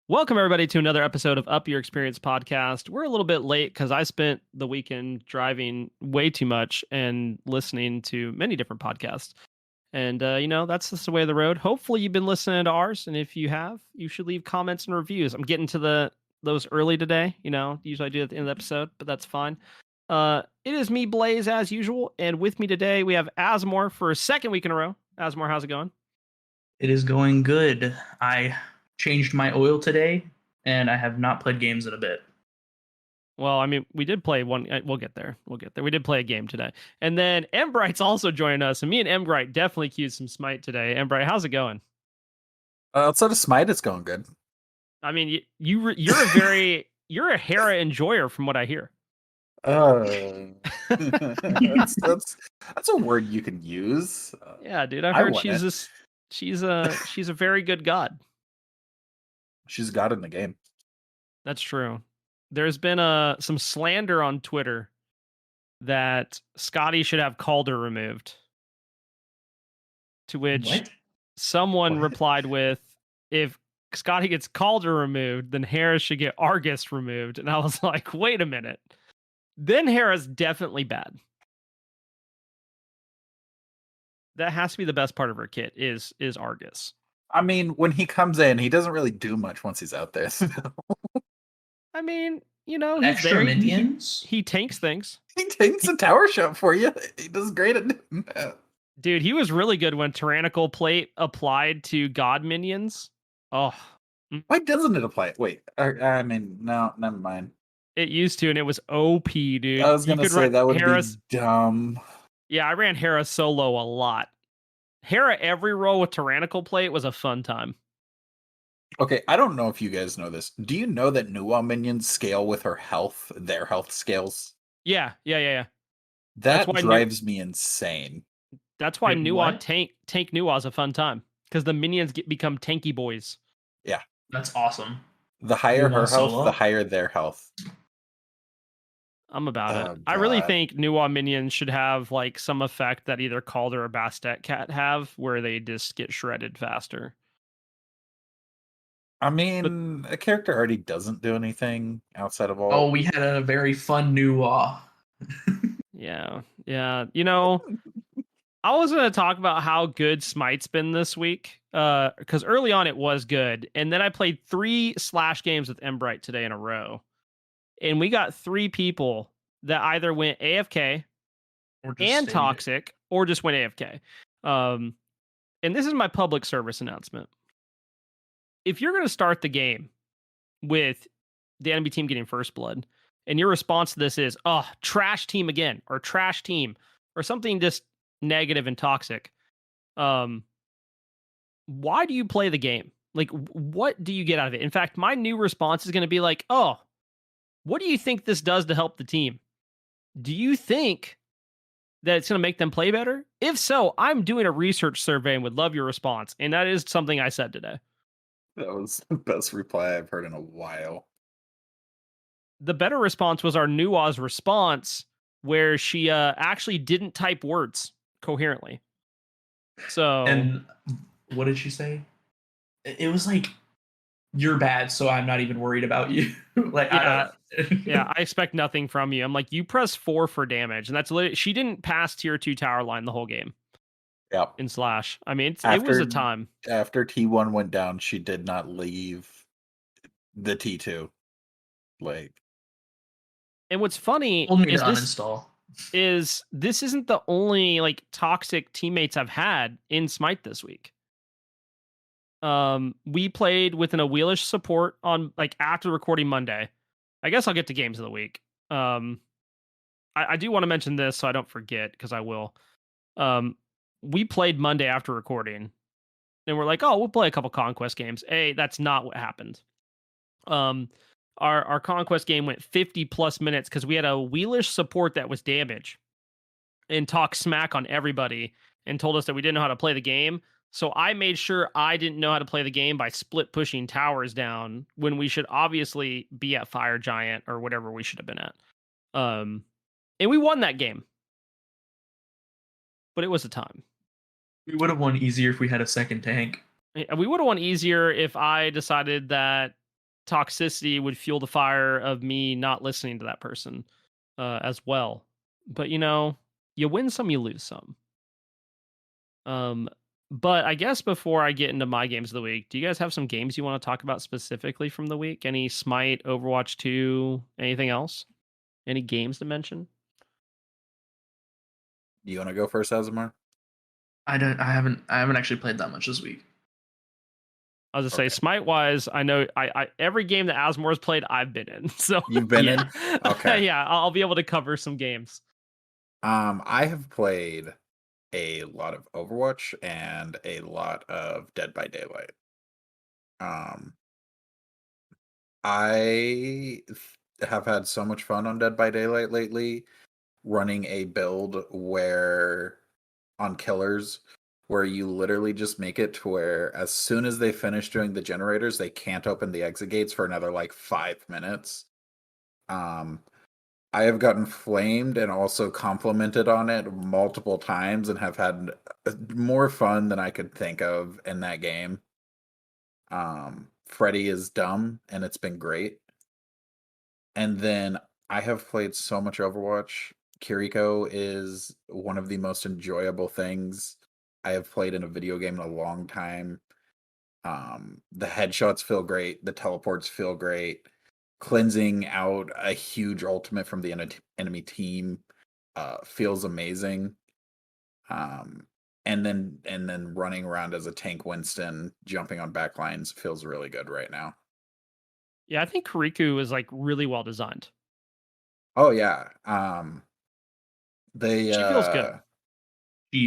Welcome, everybody, to another episode of Up Your Experience podcast. We're a little bit late because I spent the weekend driving way too much and listening to many different podcasts. And, that's just the way of the road. Hopefully, you've been listening to ours. And if you have, you should leave comments and reviews. I'm getting to those early today. Usually I do at the end of the episode, but that's fine. It is me, Blaise, as usual. And with me today, we have Azumor for a second week in a row. Azumor, how's it going? It is going good. I changed my oil today, and I have not played games in a bit. Well, I mean, we did play one. We'll get there. We did play a game today. And then Nbright's also joining us. And me and Nbright definitely queued some Smite today. Nbright, how's it going? Outside of Smite, it's going good. I mean, you're a Hera enjoyer from what I hear. That's a word you can use. Yeah, dude, I've heard she's a very good god. She's god in the game. That's true. There's been some slander on Twitter that Scotty should have Calder removed. To which someone replied with, if Scotty gets Calder removed, then Harris should get Argus removed. And I was like, wait a minute. Then Harris definitely bad. That has to be the best part of her kit is Argus. I mean, when he comes in, he doesn't really do much once he's out there. I mean, he's extra there. minions. He tanks things. He tanks a tower shot for you. He does great at doing that. Dude, he was really good when Tyrannical Plate applied to God minions. Oh. Why doesn't it apply? Wait, I mean, no, never mind. It used to, and it was OP, dude. I was going to say that would be dumb. Yeah, I ran Hera solo a lot. Hera every roll with Tyrannical Plate was a fun time. Okay, I don't know if you guys know this. Do you know that Nuwa minions scale with her health, their health scales? Yeah. That drives me insane. That's why Nuwa tank Nuwa is a fun time. Because the minions become tanky boys. Yeah. That's awesome. The higher her health, the higher their health. I'm about it. I really think Nuwa minions should have like some effect that either Calder or Bastet Cat have, where they just get shredded faster. I mean, a character already doesn't do anything outside of all. Oh, we had a very fun Nuwa. Yeah. I was going to talk about how good Smite's been this week, because early on it was good, and then I played 3 Slash games with Nbright today in a row. And we got 3 people that either went AFK and toxic or just went AFK. And this is my public service announcement. If you're going to start the game with the enemy team getting first blood, and your response to this is, oh, trash team again, or trash team, or something just negative and toxic, why do you play the game? Like, what do you get out of it? In fact, my new response is going to be like, oh, what do you think this does to help the team? Do you think that it's going to make them play better? If so, I'm doing a research survey and would love your response. And that is something I said today. That was the best reply I've heard in a while. The better response was our Nuwa's response, where she actually didn't type words coherently. So, and what did she say? It was like, you're bad, so I'm not even worried about you. Like, yeah, I expect nothing from you. I'm like, you press 4 for damage, and that's literally, she didn't pass tier 2 tower line the whole game. Yep. In Slash, I mean, it was a time. After T1 went down, she did not leave the T2. Like, and what's funny is this isn't the only like toxic teammates I've had in Smite this week. We played with an Awelish support on like after recording Monday. I guess I'll get to games of the week. I do want to mention this so I don't forget, because I will. We played Monday after recording, and we're like, oh, we'll play a couple Conquest games. Hey, that's not what happened. Our Conquest game went 50 plus minutes because we had a Wheelish support that was damaged and talked smack on everybody and told us that we didn't know how to play the game. So I made sure I didn't know how to play the game by split pushing towers down when we should obviously be at Fire Giant or whatever we should have been at. And we won that game. But it was a time. We would have won easier if we had a second tank. We would have won easier if I decided that toxicity would fuel the fire of me not listening to that person as well. But you win some, you lose some. But I guess before I get into my games of the week, do you guys have some games you want to talk about specifically from the week? Any Smite, Overwatch 2, anything else? Any games to mention? Do you want to go first, Azumor? I haven't actually played that much this week. I was gonna say, Smite wise, I know I every game that Azumor's played, I've been in. So You've been in? Okay. Yeah, I'll be able to cover some games. I have played a lot of Overwatch and a lot of Dead by Daylight. I have had so much fun on Dead by Daylight lately, running a build where on killers where you literally just make it to where as soon as they finish doing the generators, they can't open the exit gates for another like 5 minutes. I have gotten flamed and also complimented on it multiple times and have had more fun than I could think of in that game. Freddy is dumb and it's been great. And then I have played so much Overwatch. Kiriko is one of the most enjoyable things I have played in a video game in a long time. The headshots feel great. The teleports feel great. Cleansing out a huge ultimate from the enemy team feels amazing. And then running around as a tank Winston, jumping on backlines feels really good right now. Yeah, I think Kuriku is like really well designed. Oh yeah. She feels good.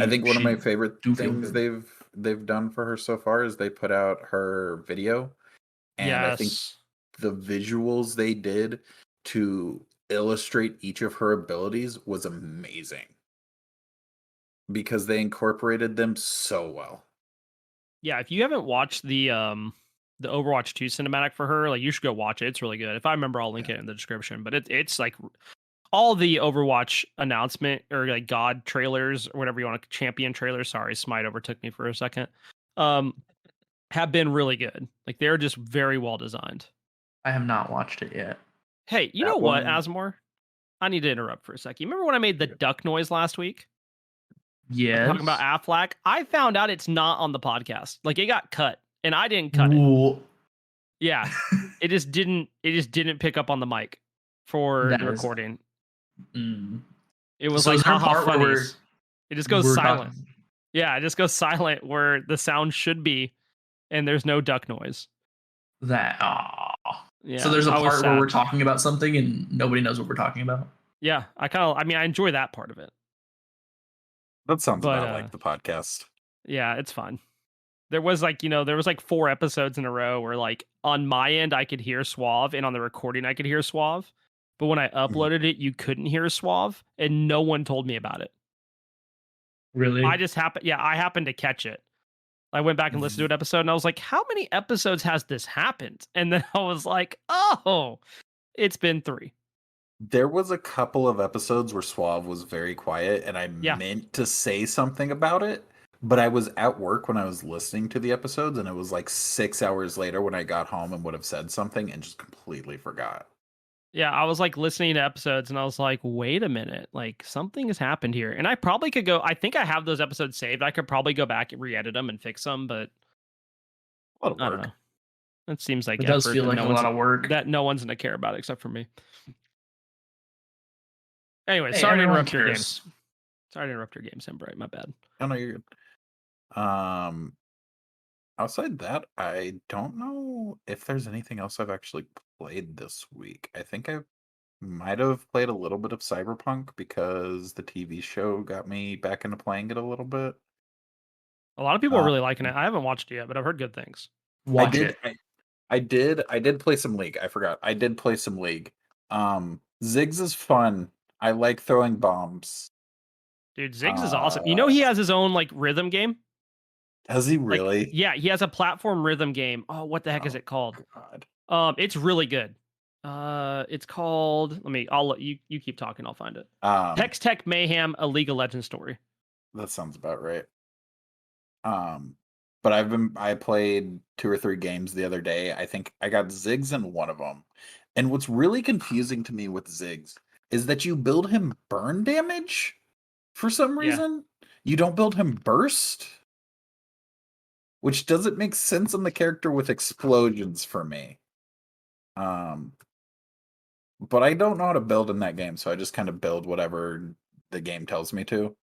I think one of my favorite things they've done for her so far is they put out her video, and I think the visuals they did to illustrate each of her abilities was amazing because they incorporated them so well. Yeah, if you haven't watched the Overwatch 2 cinematic for her, like you should go watch it. It's really good. If I remember, I'll link it in the description. But it's like all the Overwatch announcement or like God trailers or whatever you want to champion trailers. Sorry, Smite overtook me for a second. Have been really good. Like they're just very well designed. I have not watched it yet. Hey, you know what, Azumor? I need to interrupt for a second. You remember when I made the duck noise last week? Yes. Talking about Aflac? I found out it's not on the podcast. Like it got cut, and I didn't cut it. Yeah, it just didn't pick up on the mic for the recording. It was so like haha funnies. It just goes silent. Yeah, it just goes silent where the sound should be, and there's no duck noise. Yeah. So there's a part where we're talking about something and nobody knows what we're talking about. Yeah, I enjoy that part of it. That sounds about like the podcast. Yeah, it's fun. There was like 4 episodes in a row where like on my end I could hear Suave and on the recording I could hear Suave. But when I uploaded it, you couldn't hear Suave and no one told me about it. Really? I happened to catch it. I went back and listened to an episode and I was like, how many episodes has this happened? And then I was like, oh, it's been 3. There was a couple of episodes where Suave was very quiet and I meant to say something about it, but I was at work when I was listening to the episodes and it was like 6 hours later when I got home and would have said something and just completely forgot. Yeah, I was like listening to episodes and I was like, wait a minute, like something has happened here. And I probably could go, I think I have those episodes saved. I could probably go back and re-edit them and fix them, but I don't know. It seems like it does feel like a lot of work that no one's going to care about it except for me. Anyway, sorry to interrupt your games. Sorry to interrupt your games, Nbright. My bad. Oh no, you're good. Outside that, I don't know if there's anything else I've actually played this week. I think I might have played a little bit of Cyberpunk because the TV show got me back into playing it a little bit. A lot of people are really liking it. I haven't watched it yet, but I've heard good things. Watch it. I did play some League. I forgot. I did play some League. Ziggs is fun. I like throwing bombs. Dude, Ziggs is awesome. You know he has his own like rhythm game? Does he really? Like, yeah, he has a platform rhythm game. Oh, what the heck is it called? God. It's really good. It's called. I'll let you keep talking. I'll find it. Hex Tech Mayhem: A League of Legends Story. That sounds about right. but I played 2 or 3 games the other day. I think I got Ziggs in one of them. And what's really confusing to me with Ziggs is that you build him burn damage for some Yeah. reason. You don't build him burst, which doesn't make sense on the character with explosions for me. But I don't know how to build in that game, so I just kind of build whatever the game tells me to.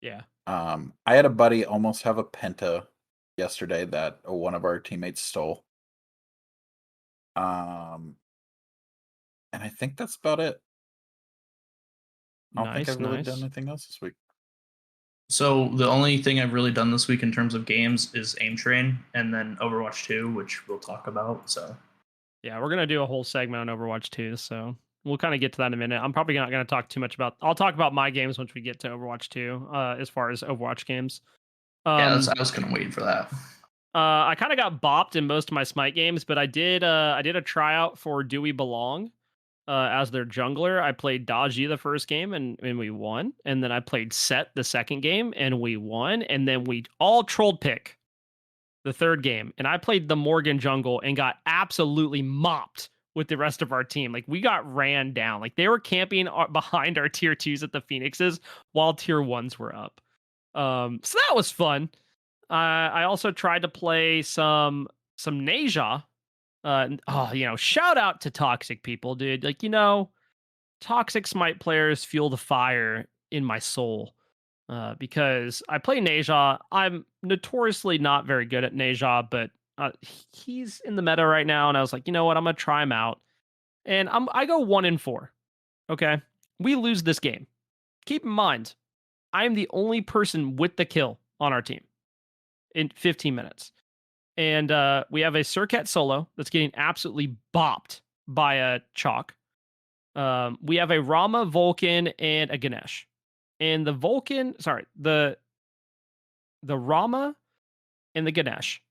Yeah. I had a buddy almost have a penta yesterday that one of our teammates stole. And I think that's about it. I don't think I've really done anything else this week. So the only thing I've really done this week in terms of games is Aim Train and then Overwatch 2, which we'll talk about. So yeah, we're gonna do a whole segment on Overwatch 2, so we'll kind of get to that in a minute. I'm probably not gonna talk too much about. I'll talk about my games once we get to Overwatch 2, as far as Overwatch games. Yeah, I was kind of waiting for that. I kind of got bopped in most of my Smite games, but I did a tryout for Do We Belong as their jungler. I played Dodgy the first game and we won, and then I played Set the second game and we won, and then we all trolled pick the third game, and I played the Morgan jungle and got absolutely mopped with the rest of our team. Like, we got ran down. Like, they were camping behind our tier 2s at the Phoenixes while tier 1s were up. So that was fun. I also tried to play some Nasia. Shout out to toxic people, dude. Like, toxic Smite players fuel the fire in my soul. Because I play Nasia. I'm notoriously not very good at Nasia, but he's in the meta right now, and I was like, you know what? I'm gonna try him out, and I go 1-4. Okay, we lose this game. Keep in mind, I am the only person with the kill on our team in 15 minutes, and we have a Surcat solo that's getting absolutely bopped by a Chalk. We have a Rama, Vulcan, and a Ganesh. And the Rama and the Ganesh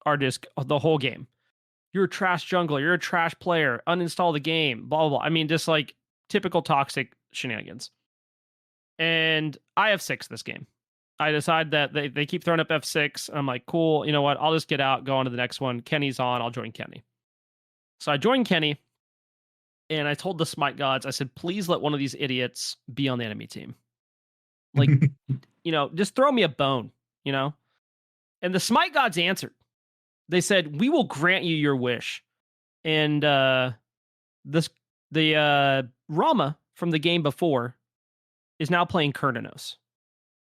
are just the whole game. You're a trash jungler. You're a trash player. Uninstall the game. Blah, blah, blah. I mean, just like typical toxic shenanigans. And I have 6 this game. I decide that they keep throwing up F6. I'm like, cool. You know what? I'll just get out, go on to the next one. Kenny's on. I'll join Kenny. So I joined Kenny. And I told the Smite gods, I said, please let one of these idiots be on the enemy team. Like, just throw me a bone, And the Smite gods answered. They said, we will grant you your wish. And the Rama from the game before is now playing Kurnanos.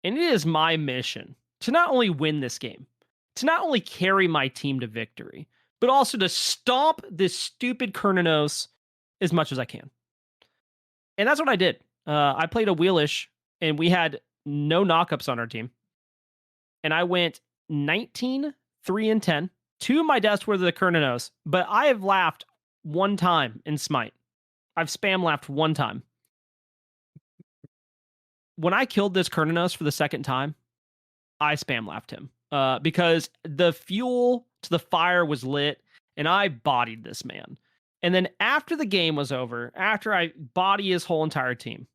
And it is my mission to not only win this game, to not only carry my team to victory, but also to stomp this stupid Kurnanos as much as I can. And that's what I did. I played a Wheelish, and we had no knockups on our team. And I went 19, 3, and 10. 2 of my deaths were the Kurnanos, but I have laughed one time in Smite. I've spam laughed one time. When I killed this Kurnanos for the second time, I spam laughed him because the fuel to the fire was lit, and I bodied this man. And then after the game was over, after I body his whole entire team,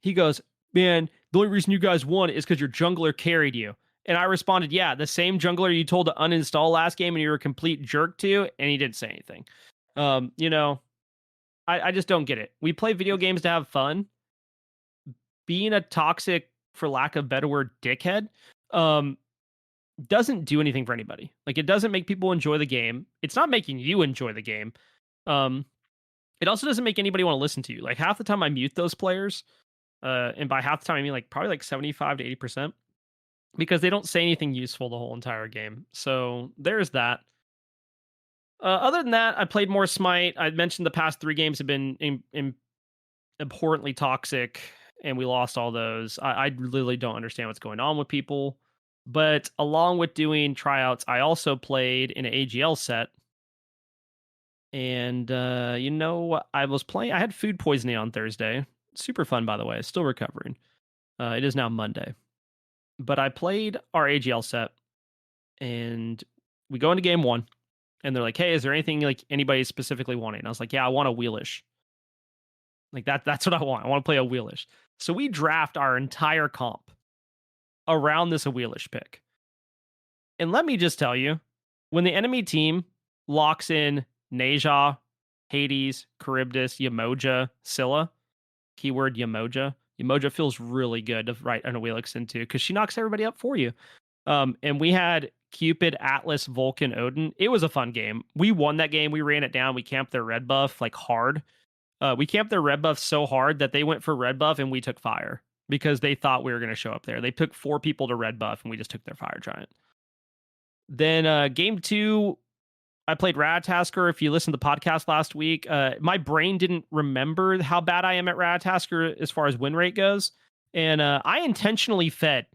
he goes, man, the only reason you guys won is because your jungler carried you. And I responded, yeah, the same jungler you told to uninstall last game and you were a complete jerk to, and he didn't say anything. I just don't get it. We play video games to have fun. Being a toxic, for lack of a better word, dickhead, doesn't do anything for anybody. Like, it doesn't make people enjoy the game. It's not making you enjoy the game. It also doesn't make anybody want to listen to you. Like, half the time I mute those players, and by half the time I mean like probably like 75 to 80%, because they don't say anything useful the whole entire game. So there's that. Other than that, I played more Smite. I mentioned the past 3 games have been abhorrently toxic, and we lost all those. I literally don't understand what's going on with people. But along with doing tryouts, I also played in an AGL set. And, I was playing. I had food poisoning on Thursday. Super fun, by the way. Still recovering. It is now Monday. But I played our AGL set, and we go into game 1, and they're like, hey, is there anything like anybody specifically wanting? And I was like, yeah, I want a Wheelish. Like, that's what I want. I want to play a Wheelish. So we draft our entire comp around this Wheelish pick. And let me just tell you, when the enemy team locks in Neja, Hades, Charybdis, Yamoja, Scylla, keyword Yamoja, Yamoja feels really good to write an Awilix into because she knocks everybody up for you. And we had Cupid, Atlas, Vulcan, Odin. It was a fun game. We won that game. We ran it down. We camped their red buff like hard. We camped their red buff so hard that they went for red buff and we took fire because they thought we were going to show up there. They took 4 people to red buff and we just took their fire giant. Then game 2, I played Ratatasker. If you listened to the podcast last week, my brain didn't remember how bad I am at Ratatasker as far as win rate goes. And I intentionally fed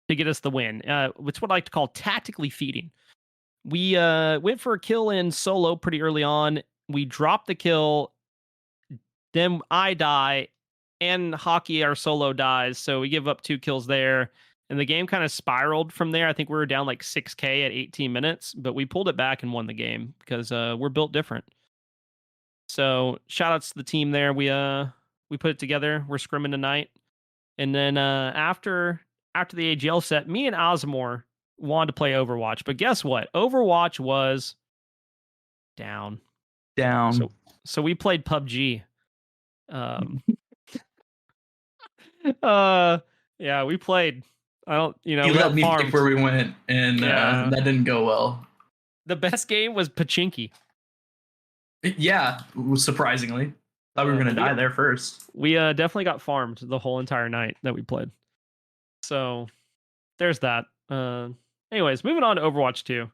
to get us the win. It's what I like to call tactically feeding. We went for a kill in solo pretty early on. We dropped the kill. Then I die, and Hockey, our solo, dies. So we give up 2 kills there. And the game kind of spiraled from there. I think we were down like 6K at 18 minutes, but we pulled it back and won the game because we're built different. So shout outs to the team there. We put it together. We're scrimming tonight. And then after the AGL set, me and Azumor wanted to play Overwatch. But guess what? Overwatch was down. So we played PUBG. Yeah, we played. I don't, You we let got me farmed. pick where we went, and Yeah. that didn't go well. The best game was Pachinki. Yeah, surprisingly. Thought we were gonna die there first. We definitely got farmed the whole entire night that we played. So there's that. Anyways, moving on to Overwatch 2.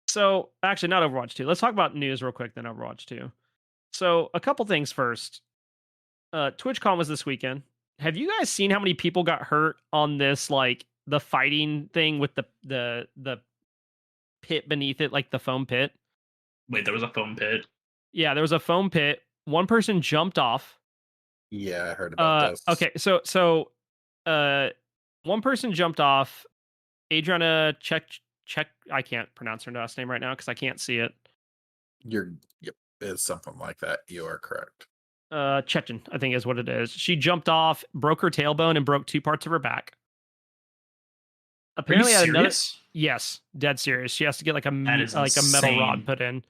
So actually, not Overwatch 2. Let's talk about news real quick, then Overwatch 2. So a couple things first. TwitchCon was this weekend. Have you guys seen how many people got hurt on this, like the fighting thing with the pit beneath it, like the foam pit? Wait, there was a foam pit. Yeah, there was a foam pit. One person jumped off. Yeah, I heard about this. Okay, so one person jumped off. Adriana check. I can't pronounce her last name right now because I can't see it. Yep, it's something like that. You are correct. Chechen, I think is what it is. She jumped off, broke her tailbone, and broke 2 parts of her back. Apparently, Are you serious? Yes, dead serious. She has to get like a metal insane. rod put in.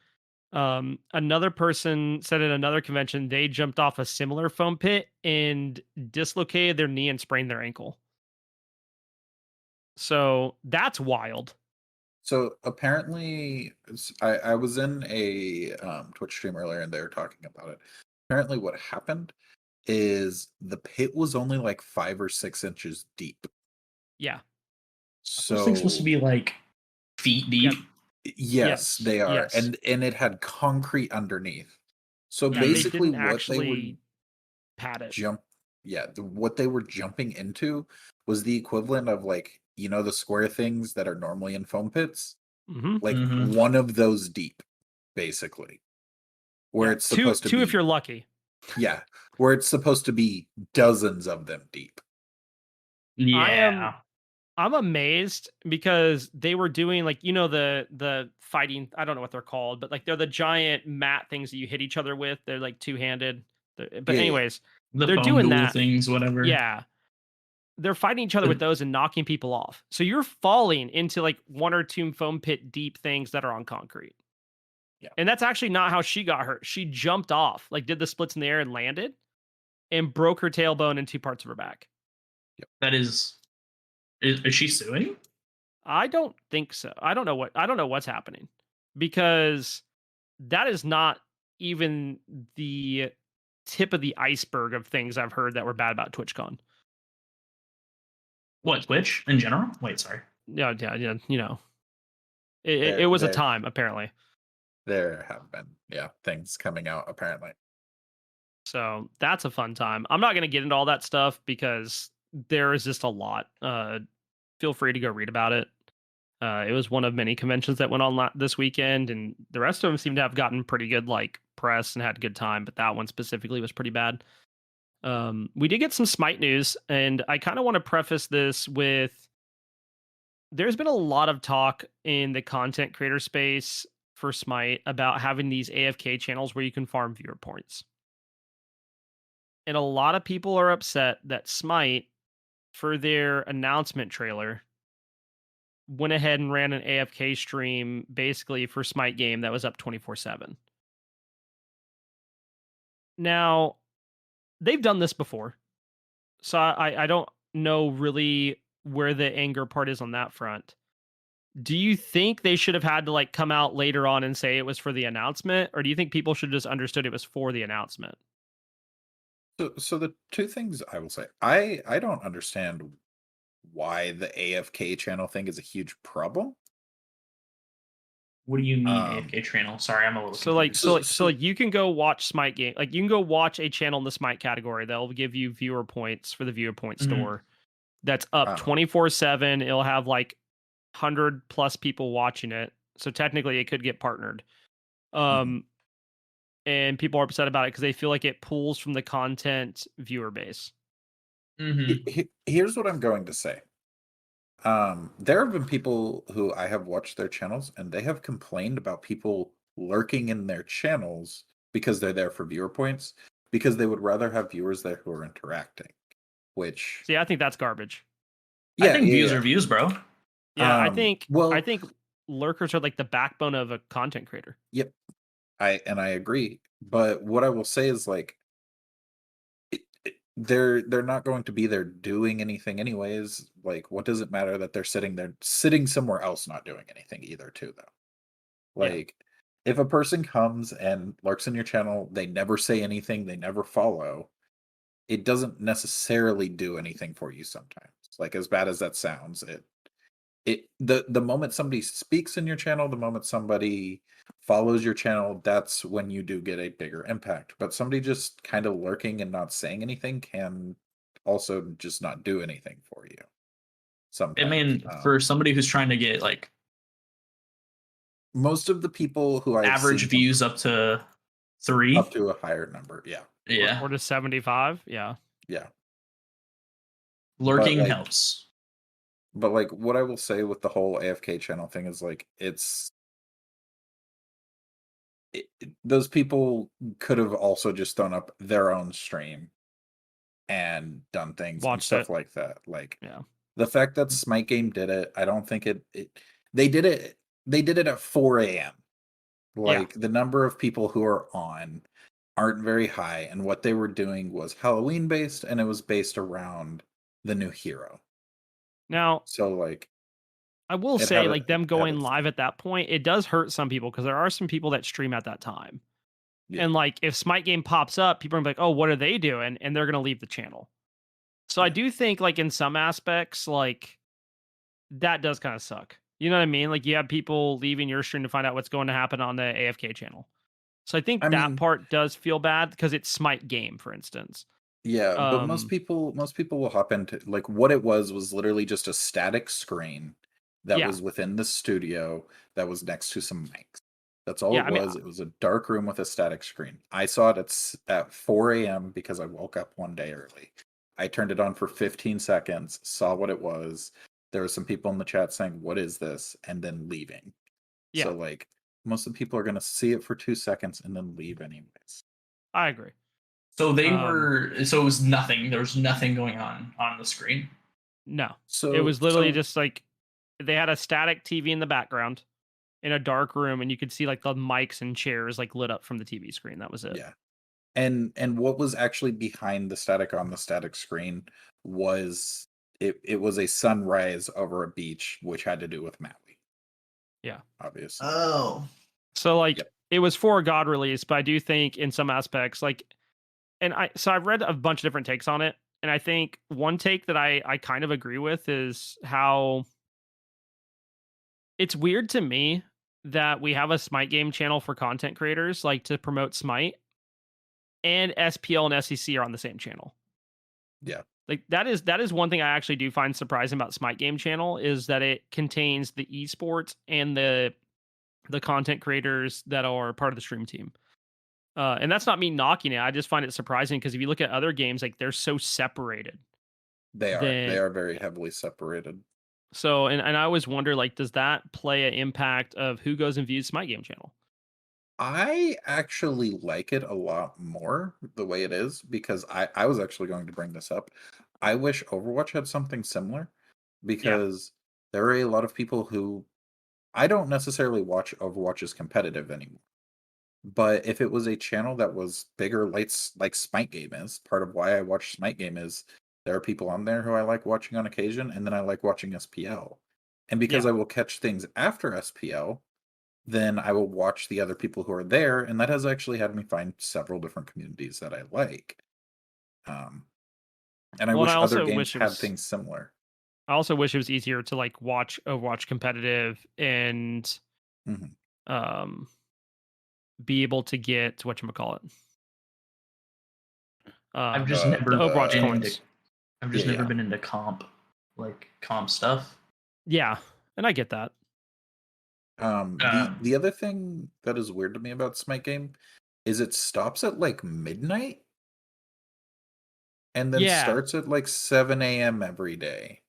Another person said at another convention they jumped off a similar foam pit and dislocated their knee and sprained their ankle. So that's wild. So apparently, I was in a Twitch stream earlier and they were talking about it. Apparently what happened is the pit was only like 5 or 6 inches deep. Yeah. So Those things supposed to be like feet deep. Yep. Yes, they are. Yes. And it had concrete underneath. So Yeah, basically they what they would pad it. what they were jumping into was the equivalent of like, the square things that are normally in foam pits. Mm-hmm. Like one of those deep, basically. Where it's supposed to be 2 if you're lucky. Yeah, where it's supposed to be dozens of them deep. Yeah. I'm amazed because they were doing like, the fighting, I don't know what they're called, but like they're the giant mat things that you hit each other with. They're like 2-handed. But anyways, they're doing that. Things, whatever. Yeah. They're fighting each other with those and knocking people off. So you're falling into like 1 or 2 foam pit deep things that are on concrete. Yeah. And that's actually not how she got hurt. She jumped off, like did the splits in the air and landed and broke her tailbone and 2 parts of her back. Yep. That is she suing? I don't think so. I don't know what's happening because that is not even the tip of the iceberg of things I've heard that were bad about TwitchCon. What, Twitch in general? Wait, sorry. Yeah, it was a time apparently. There have been things coming out apparently. So that's a fun time. I'm not going to get into all that stuff because there is just a lot. Feel free to go read about it. It was one of many conventions that went on this weekend, and the rest of them seem to have gotten pretty good like press and had a good time, but that one specifically was pretty bad. We did get some Smite news, and I kind of want to preface this with there's been a lot of talk in the content creator space for Smite about having these AFK channels where you can farm viewer points. And a lot of people are upset that Smite, for their announcement trailer, went ahead and ran an AFK stream basically for Smite game that was up 24/7. Now, they've done this before. So I don't know really where the anger part is on that front. Do you think they should have had to like come out later on and say it was for the announcement, or do you think people should have just understood it was for the announcement? So the two things I will say, I don't understand why the AFK channel thing is a huge problem. What do you mean Um, AFK channel? Sorry, I'm a little So like confused. so like you can go watch Smite game. Like you can go watch a channel in the Smite category that'll give you viewer points for the viewer point Mhm. store. That's up Oh. 24/7. It'll have like 100 plus people watching it. So technically it could get partnered. Mhm. And people are upset about it because they feel like it pulls from the content viewer base. Here's what I'm going to say. There have been people who I have watched their channels and they have complained about people lurking in their channels because they're there for viewer points, because they would rather have viewers there who are interacting, which See, I think that's garbage. I yeah, think views yeah. are views, bro. Yeah, I Well, think lurkers are like the backbone of a content creator. yep, I agree. But what I will say is like they're not going to be there doing anything anyways. Like, what does it matter that they're sitting somewhere else not doing anything either too though? Yeah. Like, if a person comes and lurks in your channel, they never say anything, they never follow, it doesn't necessarily do anything for you sometimes. Like, as bad as that sounds, the moment somebody speaks in your channel, the moment somebody follows your channel, that's when you do get a bigger impact. But somebody just kind of lurking and not saying anything can also just not do anything for you I sometimes. mean, for somebody who's trying to get like Most of the people who I've average seen views up to 3, up to a higher number, yeah, yeah, Or to 75. Yeah. yeah. lurking like helps. But like what I will say with the whole AFK channel thing is like those people could have also just thrown up their own stream and done things and Watched stuff it. like that. Like Yeah. the fact that Smite Game did it, I don't think they did it at 4 a.m. Like the number of people who are on aren't very high, and what they were doing was Halloween based and it was based around the new hero. Now, So like I will it say, had like them it had going its live at that point, it does hurt some people because there are some people that stream at that time. yeah. And like if Smite game pops up, people are gonna be like, oh, what are they doing? And they're gonna leave the channel. So I Yeah. do think like in some aspects, like that does kind of suck. You know what I mean? Like you have people leaving your stream to find out what's going to happen on the AFK channel. So I think I that mean, part does feel bad because it's Smite game, for instance. yeah, but Um, most people will hop into like what it was literally just a static screen that yeah, was within the studio that was next to some mics. That's all yeah. it I mean, was. It was a dark room with a static screen. I saw it at 4 a.m. because I woke up one day early. I turned it on for 15 seconds, saw what it was. There were some people in the chat saying, "What is this?" and then leaving. yeah, So like most of the people are gonna see it for 2 seconds and then leave anyways. I agree. So Um, so it was nothing. There was nothing going on the screen. no, it So was literally just like they had a static TV in the background in a dark room, and you could see like the mics and chairs like lit up from the TV screen. That was it. yeah. And what was actually behind the static on the static screen was it was a sunrise over a beach, which had to do with Maui, Yeah. obviously. Oh, So like Yep. it was for a God release, but I do think in some aspects, like, and I've read a bunch of different takes on it, and I think one take that I kind of agree with is how it's weird to me that we have a Smite game channel for content creators, like to promote Smite, and SPL and SEC are on the same channel. Yeah. Like that is one thing I actually do find surprising about Smite game channel is that it contains the esports and the content creators that are part of the stream team. And that's not me knocking it. I just find it surprising because if you look at other games, like they're so separated. They are. They Then are very heavily separated. so and I always wonder like, does that play an impact of who goes and views Smite game channel? I actually like it a lot more the way it is because I was actually going to bring this up. I wish Overwatch had something similar Yeah. because there are a lot of people who I don't necessarily watch Overwatch as competitive anymore. But if it was a channel that was bigger, like Smite Game is, part of why I watch Smite Game is there are people on there who I like watching on occasion, and then I like watching SPL. And because Yeah. I will catch things after SPL, then I will watch the other people who are there, and that has actually had me find several different communities that I like. And I Well, and wish I other also games wish it had was. things similar. I also wish it was easier to like watch Overwatch competitive and Mhm. be able to get whatchamacallit. I've just Uh, never The Overwatch been coins. into. I've just Yeah, never yeah. been into comp stuff. Yeah, and I get that. The other thing that is weird to me about Smite Game is it stops at like midnight and then Yeah, starts at like 7 a.m. every day.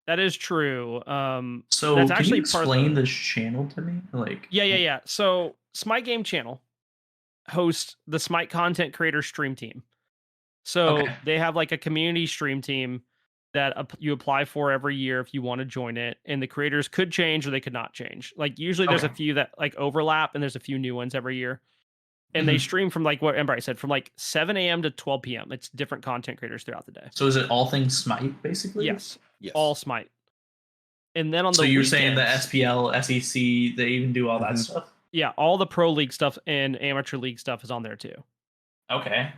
that is true. So That's can actually you part of explain the. this channel to me? Like, Yeah. So Smite Game Channel hosts the Smite content creator stream team. So Okay. they have like a community stream team that you apply for every year if you want to join it, and the creators could change or they could not change. Like usually there's a Okay. few that like overlap, and there's a few new ones every year. And they Mhm. stream from like what Nbright said, from like 7 a.m. to 12 p.m. It's different content creators throughout the day. So is it all things Smite basically? Yes, Yes. all Smite. And then on So the you're weekends, saying the SPL, SEC, they even do all that Mhm. stuff? yeah, all the pro league stuff and amateur league stuff is on there too. Okay.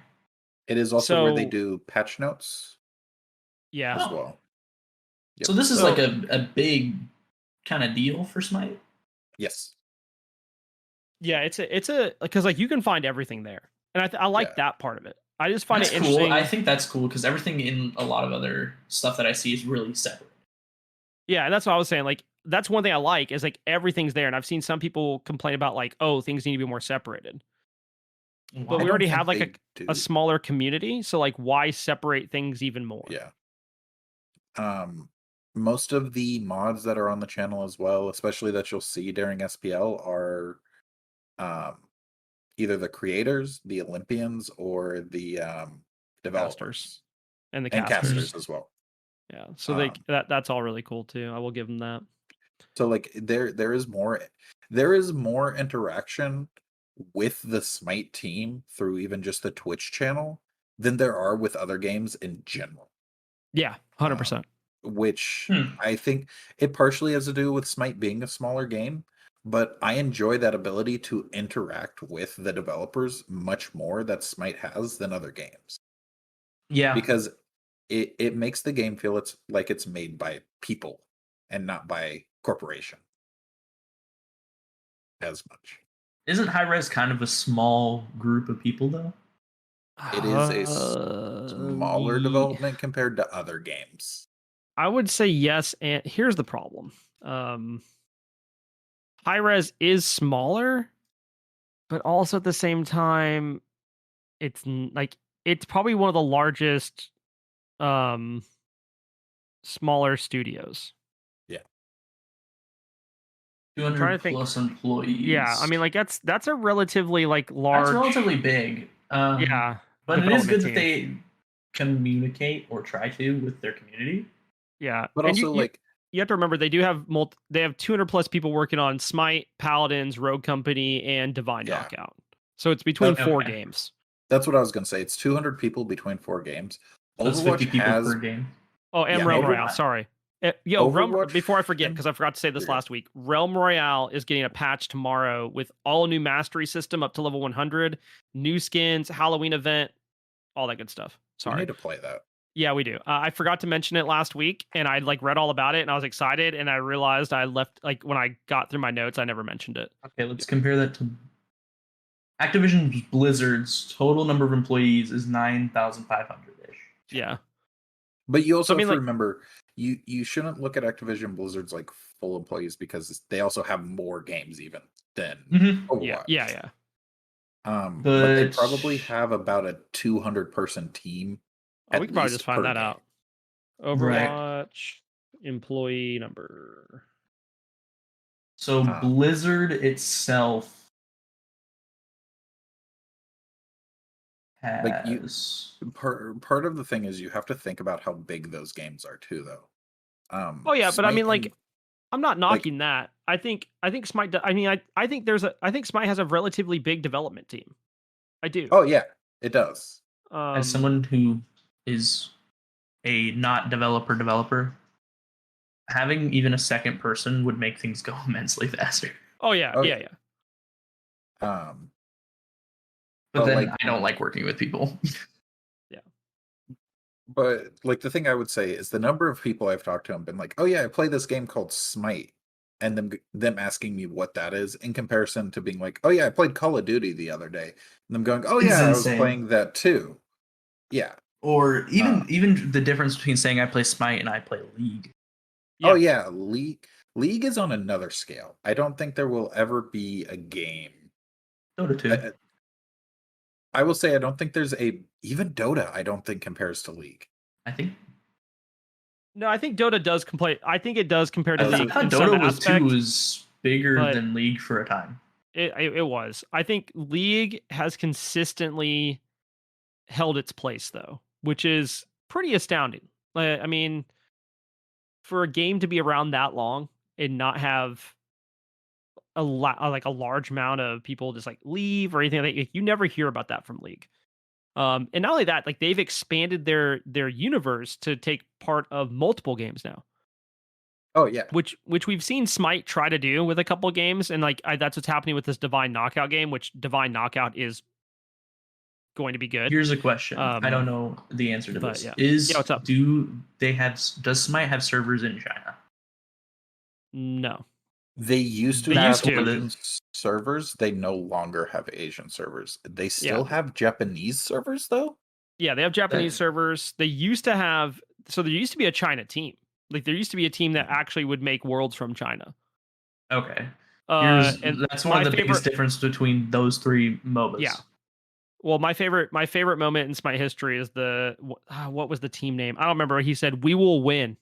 It is also where they So do patch notes yeah, as Oh. well. So Yep. this is So- like a big kind of deal for Smite. Yes. yeah, it's a because like you can find everything there, and I like Yeah. that part of it. I just find That's it cool. interesting. I think that's cool because everything in a lot of other stuff that I see is really separate. Yeah, and that's what I was saying. Like, that's one thing I like is like everything's there. And I've seen some people complain about like, oh, things need to be more separated. But I we don't already think have like they do. a smaller community. So like why separate things even more? Yeah. Most of the mods that are on the channel as well, especially that you'll see during SPL, are either the creators, the Olympians, or the developers And the and casters. casters as well. Yeah. So like that's all really cool too. I will give them that. So like there is more interaction with the Smite team through even just the Twitch channel than there are with other games in general. Yeah, 100%. Which I think it partially has to do with Smite being a smaller game, but I enjoy that ability to interact with the developers much more that Smite has than other games. Yeah. Because it makes the game feel like it's made by people and not by corporation as much. Isn't high res kind of a small group of people though? It is a smaller development compared to other games. I would say yes, and here's the problem. High res is smaller, but also at the same time, like it's probably one of the largest smaller studios. Yeah. 200 plus employees. Yeah, I mean like that's a relatively like large. That's relatively big. Yeah, but it is good that team. they communicate or try to with their community. Yeah, But and also you have to remember they do have they have 200 plus people working on Smite, Paladins, Rogue Company, and Divine Yeah. Knockout. So it's between Okay. 4 games. That's what I was going to say. It's 200 people between 4 games. So it's 50 people per game. Oh, and Yeah, Realm Overwatch- Royale. Sorry. Realm, Overwatch- before I forget, because I forgot to say this You're good. last week, Realm Royale is getting a patch tomorrow with all new mastery system up to level 100, new skins, Halloween event, all that good stuff. We Sorry. need to play that. Yeah, we do. I forgot to mention it last week, and I like read all about it, and I was excited, and I realized I left like when I got through my notes, I never mentioned it. Okay, let's compare that to Activision Blizzard's total number of employees is 9,500-ish. Yeah. But you also I mean, have to like- remember, you shouldn't look at Activision Blizzard's like full employees because they also have more games even than Overwatch. Yeah. But they But- probably have about a 200-person team. Oh, we can probably least just find per that game. out. Overwatch employee number. So Blizzard itself has Part of the thing is you have to think about how big those games are too, though. Oh yeah, but I mean, Smite like, I'm not like knocking that. I think Smite. I mean, I think I think Smite has a relatively big development team. I do. oh yeah, it does. As someone who is a not developer, having even a second person would make things go immensely faster. Oh yeah, Oh yeah, yeah. yeah. But But then like I don't like working with people. Yeah. But like the thing I would say is the number of people I've talked to and been like, "Oh yeah, I play this game called Smite," and them asking me what that is in comparison to being like, "Oh yeah, I played Call of Duty the other day," and them going, "Oh It's yeah, I was insane. playing that too." Yeah. Or even the difference between saying I play Smite and I play League. Oh yeah, League is on another scale. I don't think there will ever be a game. Dota 2. I will say I don't think there's even Dota. I don't think compares to League. I think. No, I think Dota does compare. I think it does compare to I League thought in some Dota was aspect. was bigger but than League for a time. It was. I think League has consistently held its place though, which is pretty astounding. I mean, for a game to be around that long and not have like a large amount of people just like leave or anything like you never hear about that from League. And not only that, like they've expanded their universe to take part of multiple games now. Oh yeah. Which we've seen Smite try to do with a couple of games, and like that's what's happening with this Divine Knockout game, which Divine Knockout is going to be good. Here's a question. I don't know the answer to this. Yeah, what's up? Does Smite have servers in China? No. They used to They have used to. Asian servers. They no longer have Asian servers. They still have Japanese servers though? Yeah, they have Japanese servers. They used to have there used to be a China team. Like there used to be a team that actually would make worlds from China. Okay. And that's one of the biggest difference between those three MOBAs. Yeah. Well, my favorite moment in Smite history is what was the team name? I don't remember. He said, "We will win,"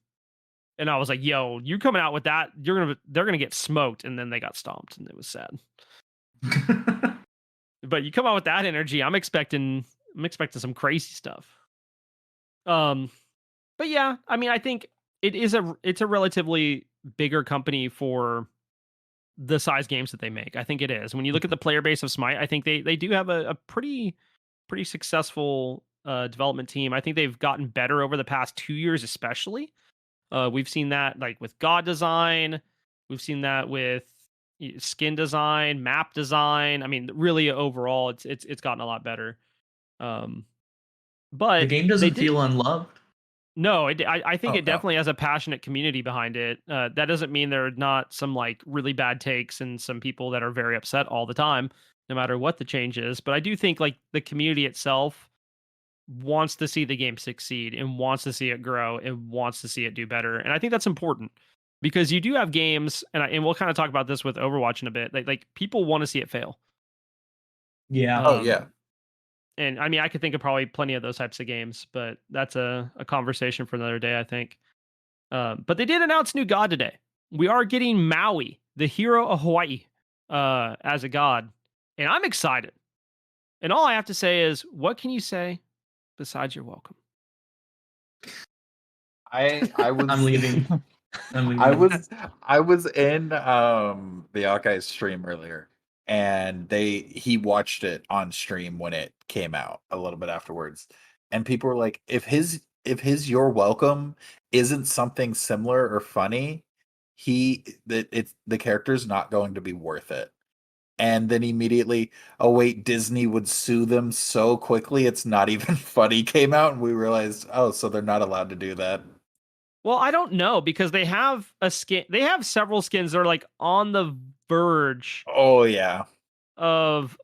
and I was like, "Yo, you coming out with that? They're gonna get smoked," and then they got stomped, and it was sad. But you come out with that energy, I'm expecting some crazy stuff. But yeah, I mean, I think it's a relatively bigger company for the size games that they make. I think it is. When you look at the player base of Smite, I think they do have a pretty successful development team. I think they've gotten better over the past 2 years, especially. We've seen that like with god design, we've seen that with skin design, map design. I mean, really overall, it's gotten a lot better. But the game doesn't feel unloved. No, I think it definitely has a passionate community behind it. That doesn't mean there are not some like really bad takes and some people that are very upset all the time, no matter what the change is. But I do think like the community itself wants to see the game succeed and wants to see it grow and wants to see it do better. And I think that's important because you do have games, and we'll kind of talk about this with Overwatch in a bit. Like people want to see it fail. Yeah. Yeah. And I mean, I could think of probably plenty of those types of games, but that's a conversation for another day, I think. But they did announce new god today. We are getting Maui, the hero of Hawaii, as a god. And I'm excited. And all I have to say is, what can you say besides you're welcome? I was I'm leaving. I was in the Hawkeye's stream earlier, and he watched it on stream when it came out a little bit afterwards, and people were like, if his "You're welcome" isn't something similar or funny, the character's not going to be worth it. And then immediately, oh wait, Disney would sue them so quickly it's not even funny came out, and we realized, oh, so they're not allowed to do that. Well, I don't know because they have a skin. They have several skins that are like on the verge. Oh yeah, of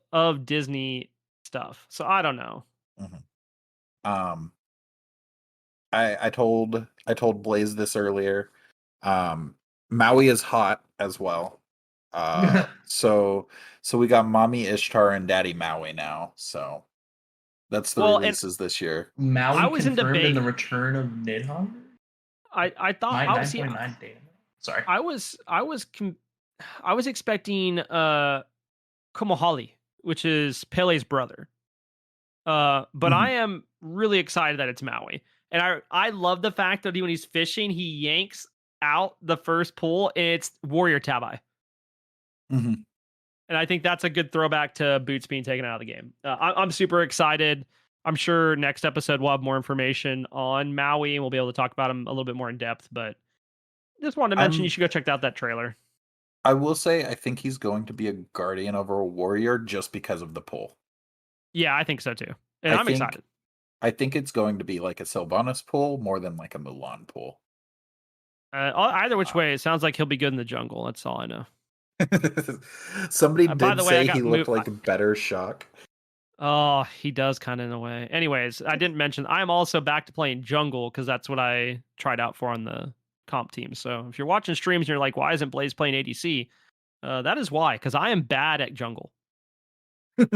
Disney stuff. So I don't know. Mm-hmm. I told Blaise this earlier. Maui is hot as well. So we got Mommy Ishtar and Daddy Maui now. So that's the releases this year. Maui confirmed in the return of Nidhogg. I thought I was 9.9 data. Sorry. I was expecting Komohali, which is Pele's brother. But I am really excited that it's Maui. And I love the fact that when he's fishing, he yanks out the first pull, and it's Warrior Tabi. Mm-hmm. And I think that's a good throwback to Boots being taken out of the game. I'm super excited. I'm sure next episode we'll have more information on Maui, and we'll be able to talk about him a little bit more in depth. But just wanted to mention you should go check out that trailer. I will say I think he's going to be a guardian over a warrior just because of the pull. Yeah, I think so too. And I'm excited. I think it's going to be like a Sylvanas pull more than like a Mulan pull. Either which way, it sounds like he'll be good in the jungle. That's all I know. Somebody by did the way, say he looked like a better Shock. Oh, he does kind of in a way. Anyways, I didn't mention I'm also back to playing jungle because that's what I tried out for on the comp team. So if you're watching streams and you're like, why isn't Blaise playing ADC? That is why, because I am bad at jungle.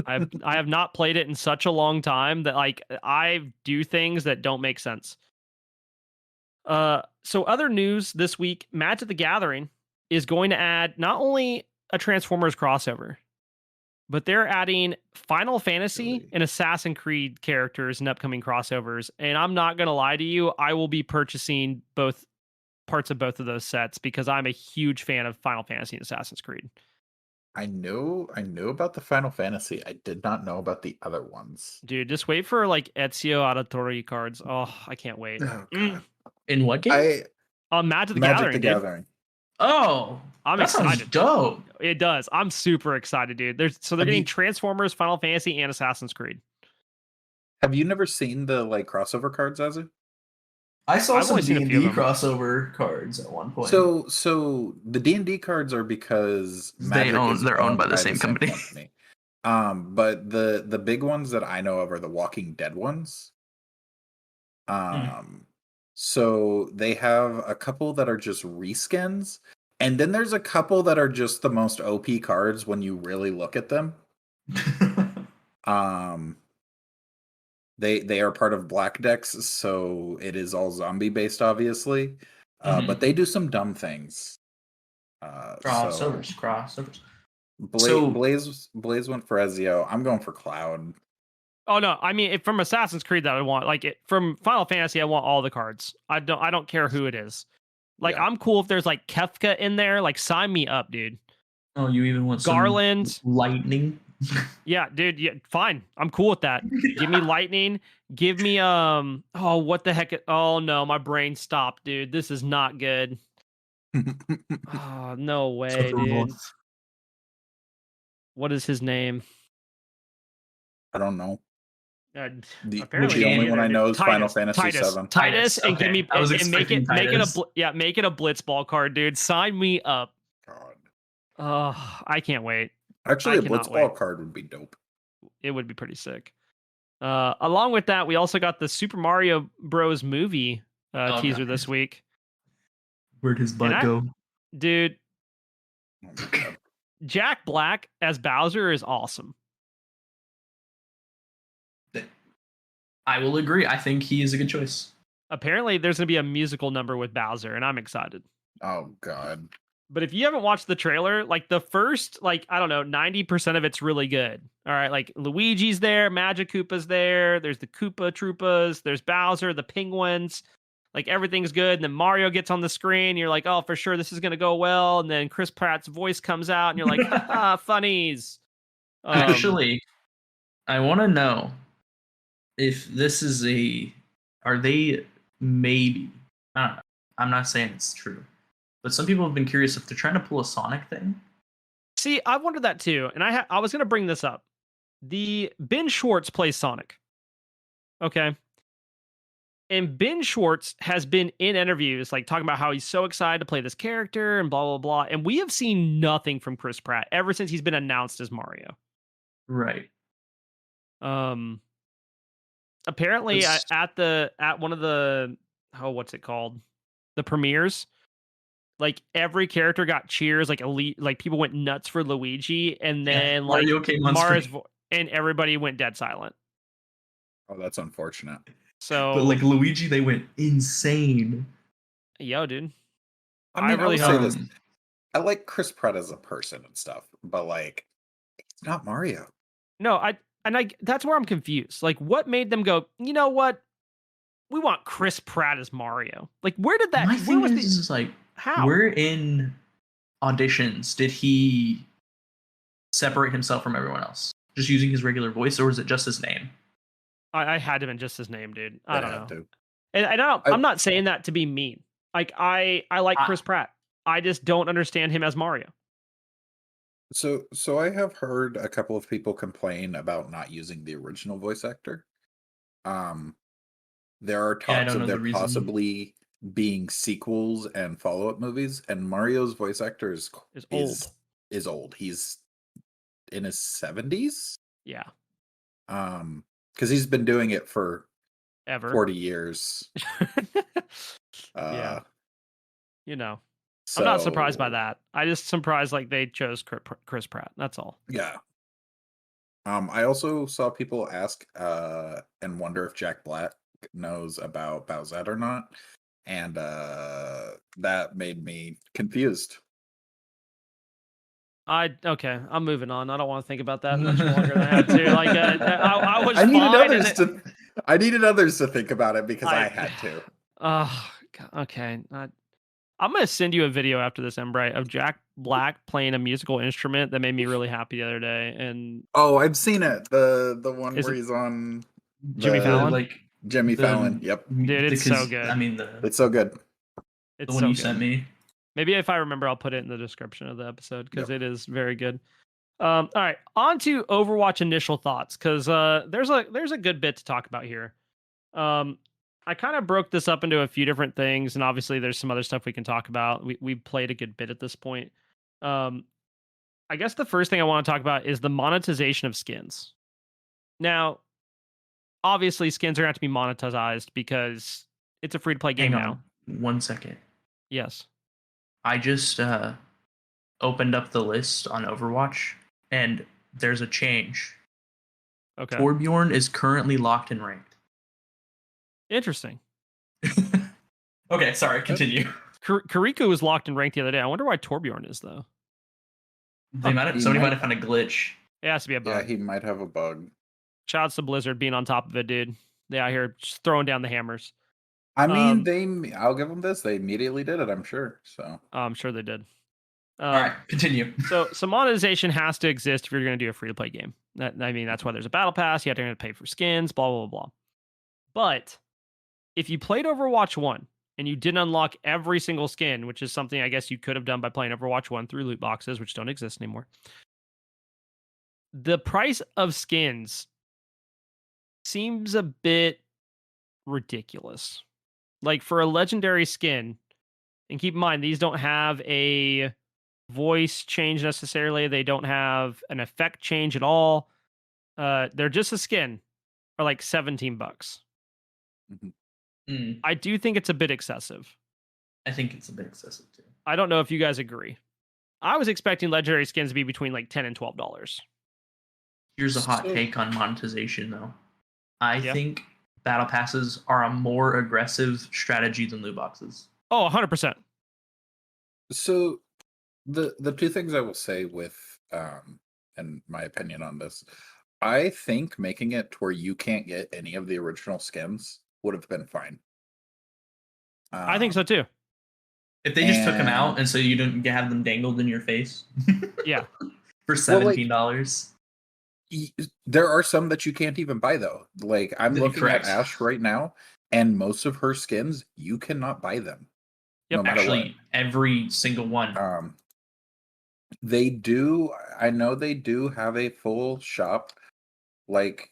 I have not played it in such a long time that like I do things that don't make sense. So other news this week, Magic the Gathering is going to add not only a Transformers crossover, but they're adding Final Fantasy and Assassin's Creed characters in upcoming crossovers. And I'm not going to lie to you, I will be purchasing both parts of both of those sets because I'm a huge fan of Final Fantasy and Assassin's Creed. I knew about the Final Fantasy. I did not know about the other ones. Dude, just wait for like Ezio Auditore cards. Oh, I can't wait. Oh, God. In what game? Magic the Gathering. Gathering. Oh, I'm that excited. Sounds dope. It does. I'm super excited, dude. They're getting Transformers, Final Fantasy, and Assassin's Creed. Have you never seen the like crossover cards, Azu? I saw some D&D crossover cards at one point. So the D&D cards are because they're owned by the same company. But the big ones that I know of are the Walking Dead ones. So they have a couple that are just reskins, and then there's a couple that are just the most OP cards when you really look at them. They are part of Black Decks, so it is all zombie based, obviously. But they do some dumb things. Crossovers. Blaise went for Ezio. I'm going for Cloud. Oh no, I mean from Assassin's Creed that I want, like from Final Fantasy, I want all the cards. I don't care who it is. Like I'm cool if there's like Kefka in there. Like sign me up, dude. Oh, you even want Garland, lightning? Yeah, dude. Yeah, fine. I'm cool with that. Give me lightning. Give me oh, what the heck? Oh no, my brain stopped, dude. This is not good. Oh no way, dude. What is his name? I don't know. Apparently the only one I know is Final Fantasy VII. Titus, and give me and make it a Blitzball card, dude. Sign me up. God. Oh, I can't wait. Actually, a Blitzball card would be dope. It would be pretty sick. Along with that, we also got the Super Mario Bros. Movie teaser this week. Where'd his butt go? Dude, Jack Black as Bowser is awesome. I will agree. I think he is a good choice. Apparently, there's going to be a musical number with Bowser, and I'm excited. Oh, God. But if you haven't watched the trailer, like the first, like, I don't know, 90% of it's really good. All right, like Luigi's there, Magic Koopa's there, there's the Koopa Troopas, there's Bowser, the penguins, like everything's good. And then Mario gets on the screen, you're like, oh, for sure, this is going to go well. And then Chris Pratt's voice comes out, and you're like, haha, funnies. Actually, I want to know if this is are they maybe, I don't know, I'm not saying it's true, but some people have been curious if they're trying to pull a Sonic thing. See, I wondered that too, and I was going to bring this up. The Ben Schwartz plays Sonic. Okay. And Ben Schwartz has been in interviews like talking about how he's so excited to play this character and blah, blah, blah. And we have seen nothing from Chris Pratt ever since he's been announced as Mario. Right. Apparently at one of the what's it called? The premieres, like every character got cheers, like elite, like people went nuts for Luigi, and then Mario came on Mars and everybody went dead silent. Oh, that's unfortunate. So, but like Luigi, they went insane. Yo, dude. I mean, I really say this. I like Chris Pratt as a person and stuff, but like, it's not Mario. No, that's where I'm confused. Like, what made them go, you know what? We want Chris Pratt as Mario. Like, where did that? My thing is like, How? Where in auditions did he separate himself from everyone else? Just using his regular voice, or was it just his name? I had to have been just his name, dude. I They don't had know. to. And I'm not saying that to be mean. Like I like Chris Pratt. I just don't understand him as Mario. So I have heard a couple of people complain about not using the original voice actor. There are Yeah, I talks don't of know the there reason. possibly being sequels and follow-up movies, and Mario's voice actor is old. He's in his 70s. Yeah. Because he's been doing it for Ever. 40 years. Yeah. You know. So, I'm not surprised by that. I just surprised like they chose Chris Pratt. That's all. Yeah. I also saw people ask and wonder if Jack Black knows about Bowsette or not. And that made me confused. Okay, I'm moving on. I don't want to think about that much longer than I had to. Like, I was I needed fine. others to. I needed others to think about it because I had to. Oh, okay. I'm gonna send you a video after this, Nbright, of Jack Black playing a musical instrument that made me really happy the other day. And Oh, I've seen it. The one Is where it he's on Jimmy Fallon. Like Jimmy Fallon. Yep, dude, it's so good. I mean, it's so good. It's the one so you good. sent me. Maybe if I remember, I'll put it in the description of the episode because it is very good. All right, on to Overwatch initial thoughts because there's a good bit to talk about here. I kind of broke this up into a few different things, and obviously there's some other stuff we can talk about. We've played a good bit at this point. I guess the first thing I want to talk about is the monetization of skins. Now, obviously, skins are going to have to be monetized because it's a free-to-play game now. 1 second. Yes. I just opened up the list on Overwatch, and there's a change. Okay. Torbjorn is currently locked in ranked. Interesting. Okay, sorry, continue. Kariko was locked in ranked the other day. I wonder why Torbjorn is, though. Somebody might have found a glitch. It has to be a bug. Yeah, he might have a bug. Shouts to Blizzard being on top of it, dude. They out here just throwing down the hammers. I mean, I'll give them this. They immediately did it, I'm sure. So I'm sure they did. All right, continue. So monetization has to exist if you're going to do a free-to-play game. That's why there's a battle pass. You have to pay for skins, blah, blah, blah. But if you played Overwatch 1 and you didn't unlock every single skin, which is something I guess you could have done by playing Overwatch 1 through loot boxes, which don't exist anymore, the price of skins seems a bit ridiculous. Like for a legendary skin, and keep in mind, these don't have a voice change necessarily. They don't have an effect change at all. They're just a skin, are like $17. I do think it's a bit excessive. I think it's a bit excessive too. I don't know if you guys agree. I was expecting legendary skins to be between like $10 and $12. Here's a hot take on monetization, though. I think battle passes are a more aggressive strategy than loot boxes. Oh, 100%. So the two things I will say with and my opinion on this, I think making it to where you can't get any of the original skins would have been fine. I think so too. If they just took them out and so you didn't have them dangled in your face. Yeah. For $17. There are some that you can't even buy though. Like I'm looking at Ashe right now, and most of her skins you cannot buy them. Yep. No matter Actually, every single one. They do. I know they do have a full shop, like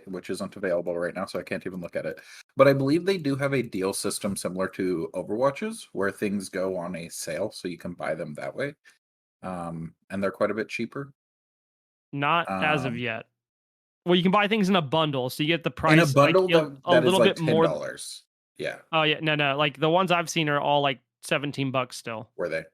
which isn't available right now, so I can't even look at it. But I believe they do have a deal system similar to Overwatch's, where things go on a sale, so you can buy them that way. And they're quite a bit cheaper. Not as of yet. Well, you can buy things in a bundle, so you get the price in a bundle like, that a little is like bit more. $10. Yeah. Oh yeah, no. Like the ones I've seen are all like $17 still. Were they?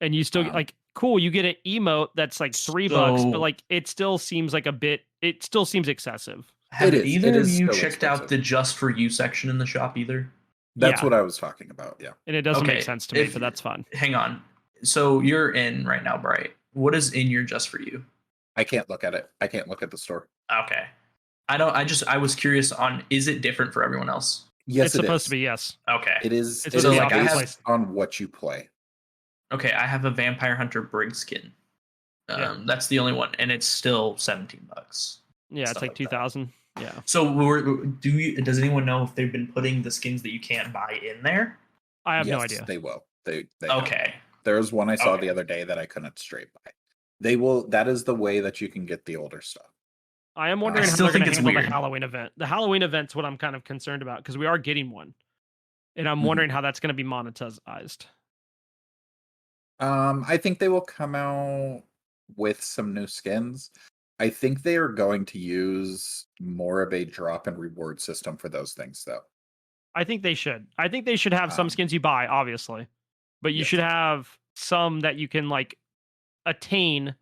And you still get like cool. You get an emote that's like $3, but like it still seems like a bit. It still seems excessive. Have either of you checked out the just for you section in the shop either? That's what I was talking about. Yeah. And it doesn't make sense to me, but that's fine. Hang on. So you're in right now, Bright. What is in your just for you? I can't look at it. I can't look at the store. Okay. I was curious on, is it different for everyone else? Yes, it's it supposed is. to be, yes. Okay. It is. It's It supposed is to be like, based on what you play. Okay, I have a Vampire Hunter Brig skin. Yeah. That's the only one, and it's still $17. Yeah, it's Stuff like like that. 2,000. Yeah. So does anyone know if they've been putting the skins that you can't buy in there? I have no Yes, idea. they will. They have. Okay. There's one I saw Okay. the other day that I couldn't straight buy. They will. That is the way that you can get the older stuff. I am I wondering how still they're going think to it's handle weird. the Halloween event. The Halloween event's what I'm kind of concerned about because we are getting one. And I'm Mhm. wondering how that's going to be monetized. I think they will come out with some new skins. I think they are going to use more of a drop and reward system for those things, though. I think they should. I think they should have some Um, skins you buy, obviously. But you yes. should have some that you can like attain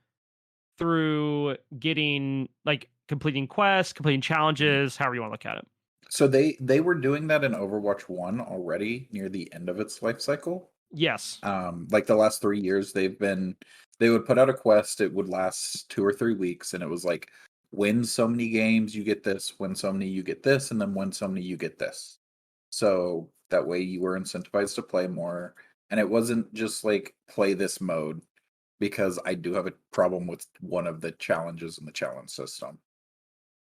through getting like completing quests, completing challenges, however you want to look at it. So they were doing that in Overwatch 1 already near the end of its life cycle. Yes. Like the last 3 years, they would put out a quest. It would last 2 or 3 weeks, and it was like, win so many games, you get this. Win so many, you get this, and then win so many, you get this. So that way, you were incentivized to play more, and it wasn't just like play this mode. Because I do have a problem with one of the challenges in the challenge system.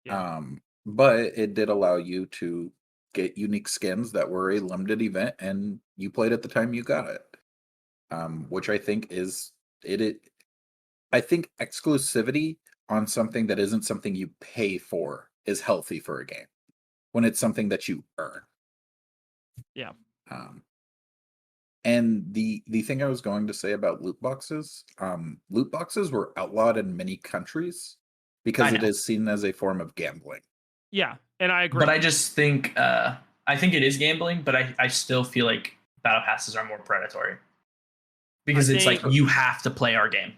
Yeah. But it did allow you to get unique skins that were a limited event, and you played at the time you got it. Which I think is I think exclusivity on something that isn't something you pay for is healthy for a game when it's something that you earn. Yeah. And the thing I was going to say about loot boxes were outlawed in many countries because it is seen as a form of gambling. Yeah, and I agree. But I just think I think it is gambling, but I still feel like battle passes are more predatory because it's like you have to play our game.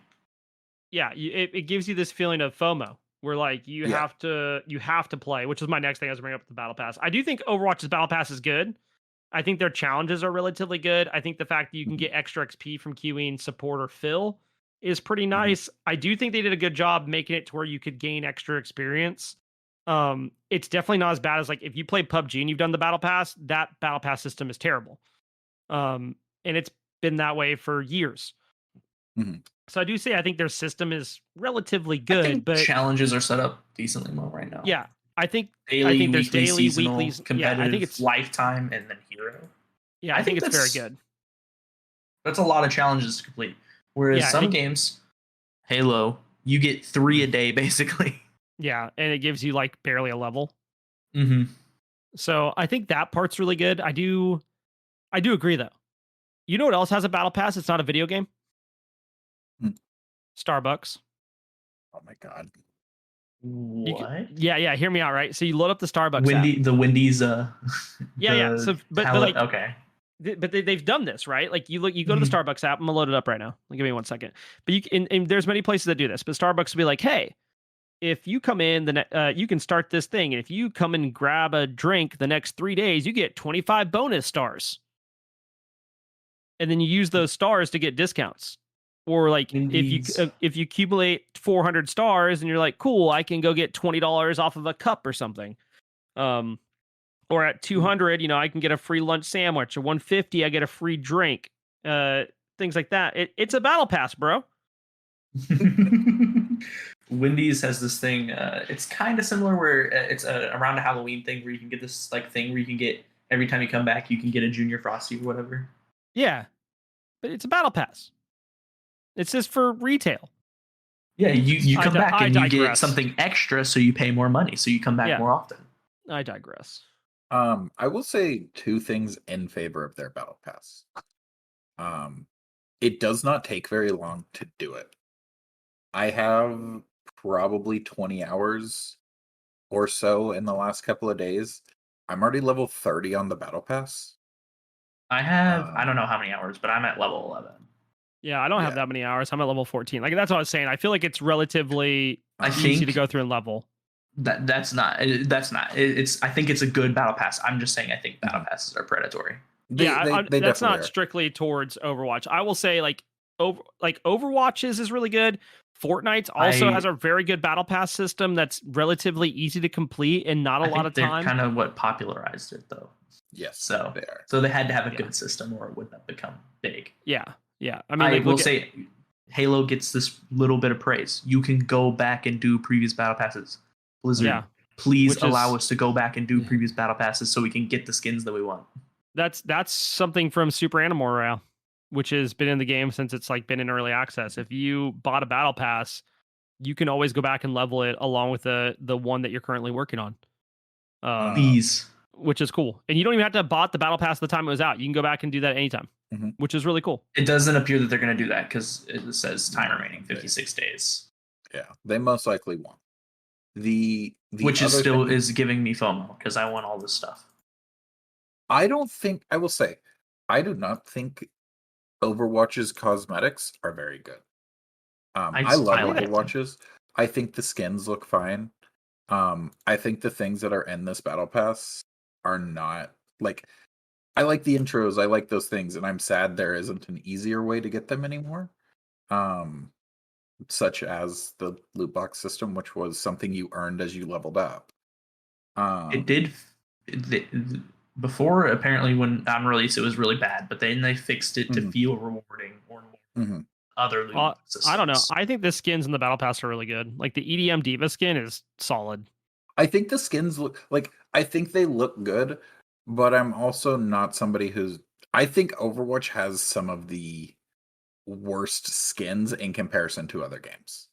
Yeah, it gives you this feeling of FOMO where like you have to play, which is my next thing I was bringing up with the battle pass. I do think Overwatch's battle pass is good. I think their challenges are relatively good. I think the fact that you can get extra XP from queuing support or fill is pretty nice. I do think they did a good job making it to where you could gain extra experience. It's definitely not as bad as like if you play PUBG and you've done the battle pass, that battle pass system is terrible. And it's been that way for years. So I do say I think their system is relatively good, I think but challenges are set up decently well right now. Yeah, I think daily, there's weekly, daily, seasonal, weeklies. competitive, Yeah, I think it's lifetime, and then hero. Yeah, I think it's very good. That's a lot of challenges to complete. Whereas some games, Halo, you get 3 a day basically. Yeah, and it gives you like barely a level. Mm-hmm. So I think that part's really good. I do agree though. You know what else has a battle pass? It's not a video game. Starbucks. Oh my god. What? Yeah. Hear me out, right? So you load up the Starbucks app. The Wendy's. Yeah. So, but like, okay. But they've done this, right? Like you go to the Starbucks app. I'm gonna load it up right now. Give me 1 second. But and there's many places that do this. But Starbucks will be like, hey, if you come in, you can start this thing, and if you come and grab a drink the next 3 days, you get 25 bonus stars. And then you use those stars to get discounts. Or like if you accumulate 400 stars and you're like, cool, I can go get $20 off of a cup or something. Or at 200, I can get a free lunch sandwich. Or 150, I get a free drink. Things like that. It's a battle pass, bro. Wendy's has this thing. It's kind of similar where it's around a Halloween thing where you can get this like thing where you can get every time you come back, you can get a Junior Frosty or whatever. Yeah, but it's a battle pass. It's just for retail. Yeah, you come back and you get something extra, so you pay more money, so you come back more often. I digress. I will say 2 things in favor of their battle pass. It does not take very long to do it. I have probably 20 hours or so in the last couple of days. I'm already level 30 on the battle pass. I have I don't know how many hours, but I'm at level 11. Yeah, I don't have that many hours. I'm at level 14. Like that's what I was saying. I feel like it's relatively easy to go through and level. That's not. It's. I think it's a good battle pass. I'm just saying. I think battle passes are predatory. That's not strictly towards Overwatch. I will say like Overwatch's is really good. Fortnite's also has a very good battle pass system that's relatively easy to complete and not a lot of time. Kind of what popularized it though. Yes, So they are. So they had to have a good system, or it would not become big. Yeah. I mean, I like, will say, Halo gets this little bit of praise. You can go back and do previous battle passes. Blizzard, please allow us to go back and do previous battle passes so we can get the skins that we want. That's something from Super Animal, which has been in the game since it's like been in early access. If you bought a battle pass, you can always go back and level it along with the one that you're currently working on. These, which is cool, and you don't even have to have bought the battle pass the time it was out. You can go back and do that anytime, which is really cool. It doesn't appear that they're going to do that because it says time remaining 56 days. Yeah, they most likely won't. The which is still is giving me FOMO because I want all this stuff. I don't think, I will say, I do not think Overwatch's cosmetics are very good. I love Overwatch's. I think the skins look fine. I think the things that are in this battle pass are not like, I like the intros, I like those things, and I'm sad there isn't an easier way to get them anymore. Such as the loot box system, which was something you earned as you leveled up. It did before, apparently, when on release it was really bad, but then they fixed it to feel rewarding or other loot boxes. I don't know. I think the skins in the battle pass are really good. Like the EDM Diva skin is solid. I think the skins look like, I think they look good, but I'm also not somebody who's, I think Overwatch has some of the worst skins in comparison to other games.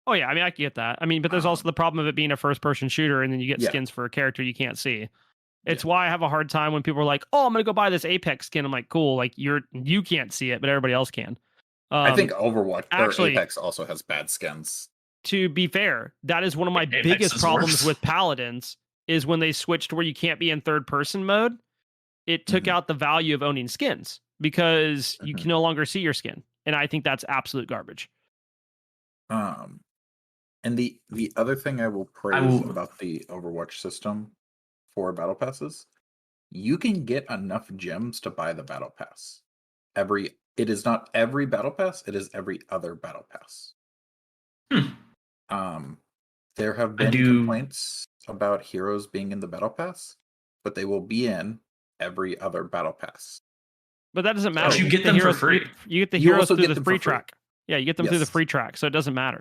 Oh yeah, I mean, I get that. I mean, but there's also the problem of it being a first-person shooter, and then you get skins for a character you can't see. It's why I have a hard time when people are like, "Oh, I'm gonna go buy this Apex skin." I'm like, "Cool, like you can't see it, but everybody else can." I think Overwatch or Apex also has bad skins. To be fair, that is one of my biggest problems with Paladins is when they switched to where you can't be in third-person mode. It took out the value of owning skins because you can no longer see your skin, and I think that's absolute garbage. And the other thing I will praise about the Overwatch system for battle passes, you can get enough gems to buy the battle pass. It is not every battle pass, it is every other battle pass. There have been complaints about heroes being in the battle pass, but they will be in every other battle pass. But that doesn't matter. So you get them for free. You get the heroes through the free track. Yeah, you get them through the free track, so it doesn't matter.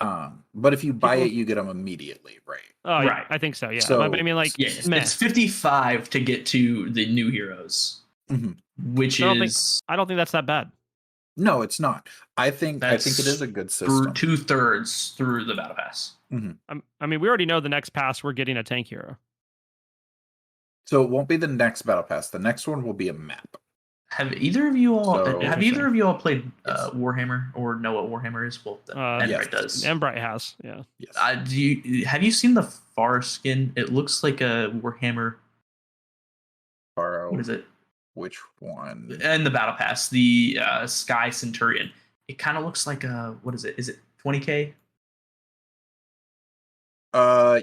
But if you buy it, you get them immediately, right? Oh, right. I think so. Yeah. So, I mean, like, it's 55 to get to the new heroes, which I don't think that's that bad. No, it's not. I think it is a good system. 2/3 through the battle pass. I mean, we already know the next pass we're getting a tank hero. So it won't be the next battle pass. The next one will be a map. Have either of you all played Warhammer or know what Warhammer is? Well, Nbright does. Nbright has, yeah. Yes. Have you seen the Far skin? It looks like a Warhammer. Faro. What is it? Which one? And the battle pass, the Sky Centurion. It kind of looks like a, what is it? Is it 20K?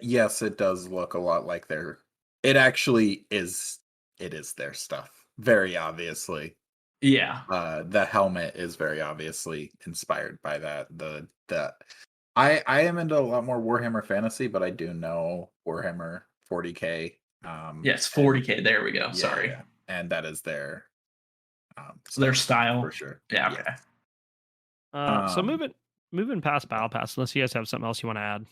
Yes, it does look a lot like their. It actually is. It is their stuff. Very obviously. Yeah. The helmet is very obviously inspired by that. I am into a lot more Warhammer Fantasy, but I do know Warhammer 40K. Yes, 40K. There we go. Yeah, Sorry. yeah. And that is their their style for sure. Yeah. Okay. So moving past Battle Pass, unless you guys have something else you want to add.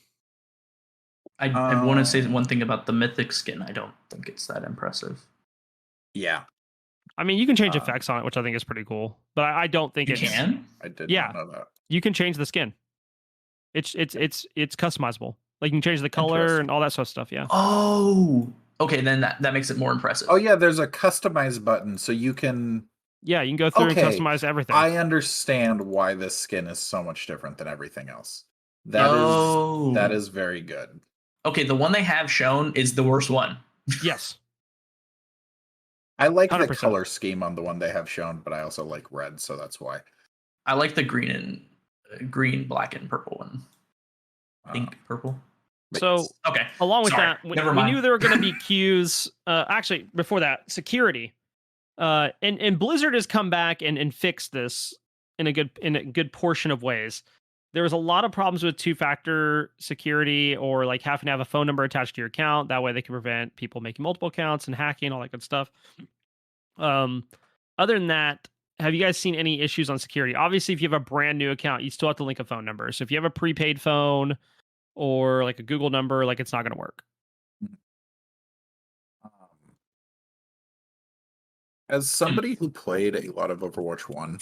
I want to say one thing about the Mythic skin. I don't think it's that impressive. Yeah. I mean, you can change effects on it, which I think is pretty cool. But I don't think you can. I did not know that. You can change the skin. It's customizable. Like you can change the color and all that sort of stuff. Yeah. Oh, okay. Then that makes it more impressive. Oh yeah, there's a customize button, so you can. Yeah, you can go through and customize everything. I understand why this skin is so much different than everything else. That is very good. Okay, the one they have shown is the worst one. Yes. I like 100%. the color scheme on the one they have shown, but I also like red, so that's why. I like the green, black, and purple one. Pink, purple. So, okay. Along with that, we knew there were going to be queues. Actually, before that, security. And Blizzard has come back and fixed this in a good portion of ways. there was a lot of problems with two-factor security, or like having to have a phone number attached to your account. That way they can prevent people making multiple accounts and hacking, all that good stuff. Um, Other than that, have you guys seen any issues on security? Obviously, if you have a brand new account, you still have to link a phone number. So if you have a prepaid phone or like a Google number, like it's not going to work. Um, as somebody who played a lot of Overwatch 1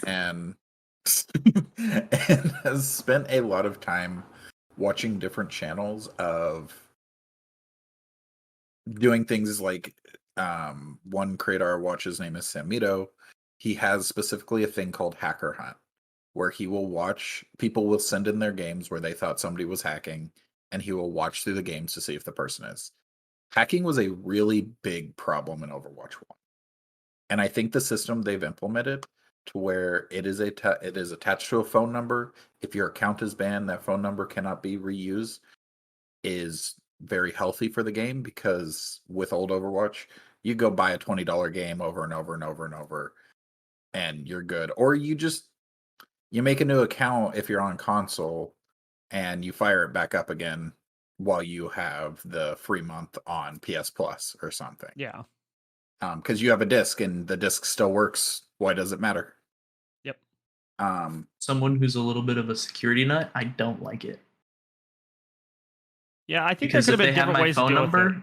and and has spent a lot of time watching different channels of doing things like one creator I watch, his name is Samito. He has specifically a thing called Hacker Hunt, where he will watch people will send in their games where they thought somebody was hacking, and he will watch through the games to see if the person is. Hacking was a really big problem in Overwatch 1. And I think the system they've implemented to where it is it is attached to a phone number. If your account is banned, that phone number cannot be reused, is very healthy for the game, because with old Overwatch, you go buy a $20 game over and over and over and over, and you're good. Or you make a new account if you're on console, and you fire it back up again while you have the free month on PS Plus or something. Yeah. Because you have a disc and the disc still works. Why does it matter? Yep. Someone who's a little bit of a security nut, I don't like it. Yeah, I think Because there if could they have been have different my ways to phone deal with it. number,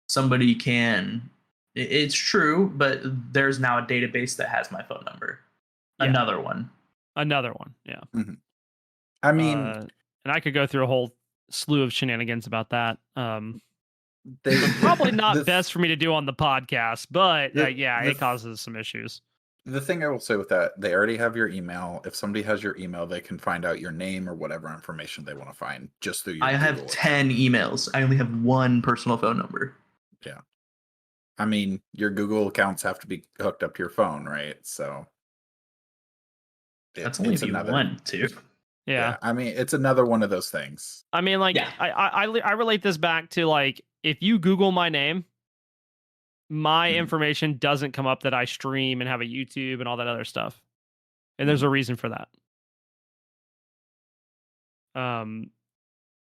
somebody can. It's true, but there's now a database that has my phone number. Yeah. Another one. Yeah. I mean, and I could go through a whole slew of shenanigans about that. they Probably not best for me to do on the podcast, but yeah, the it causes some issues. The thing I will say with that, they already have your email. If somebody has your email, they can find out your name or whatever information they want to find just through your I have Google 10 emails. I only have one personal phone number. Yeah. I mean, your Google accounts have to be hooked up to your phone, right? So that's only one, too. Yeah. I mean, it's another one of those things. I mean, like, Yeah. I relate this back to, like, if you Google my name, my information doesn't come up that I stream and have a YouTube and all that other stuff. And there's a reason for that.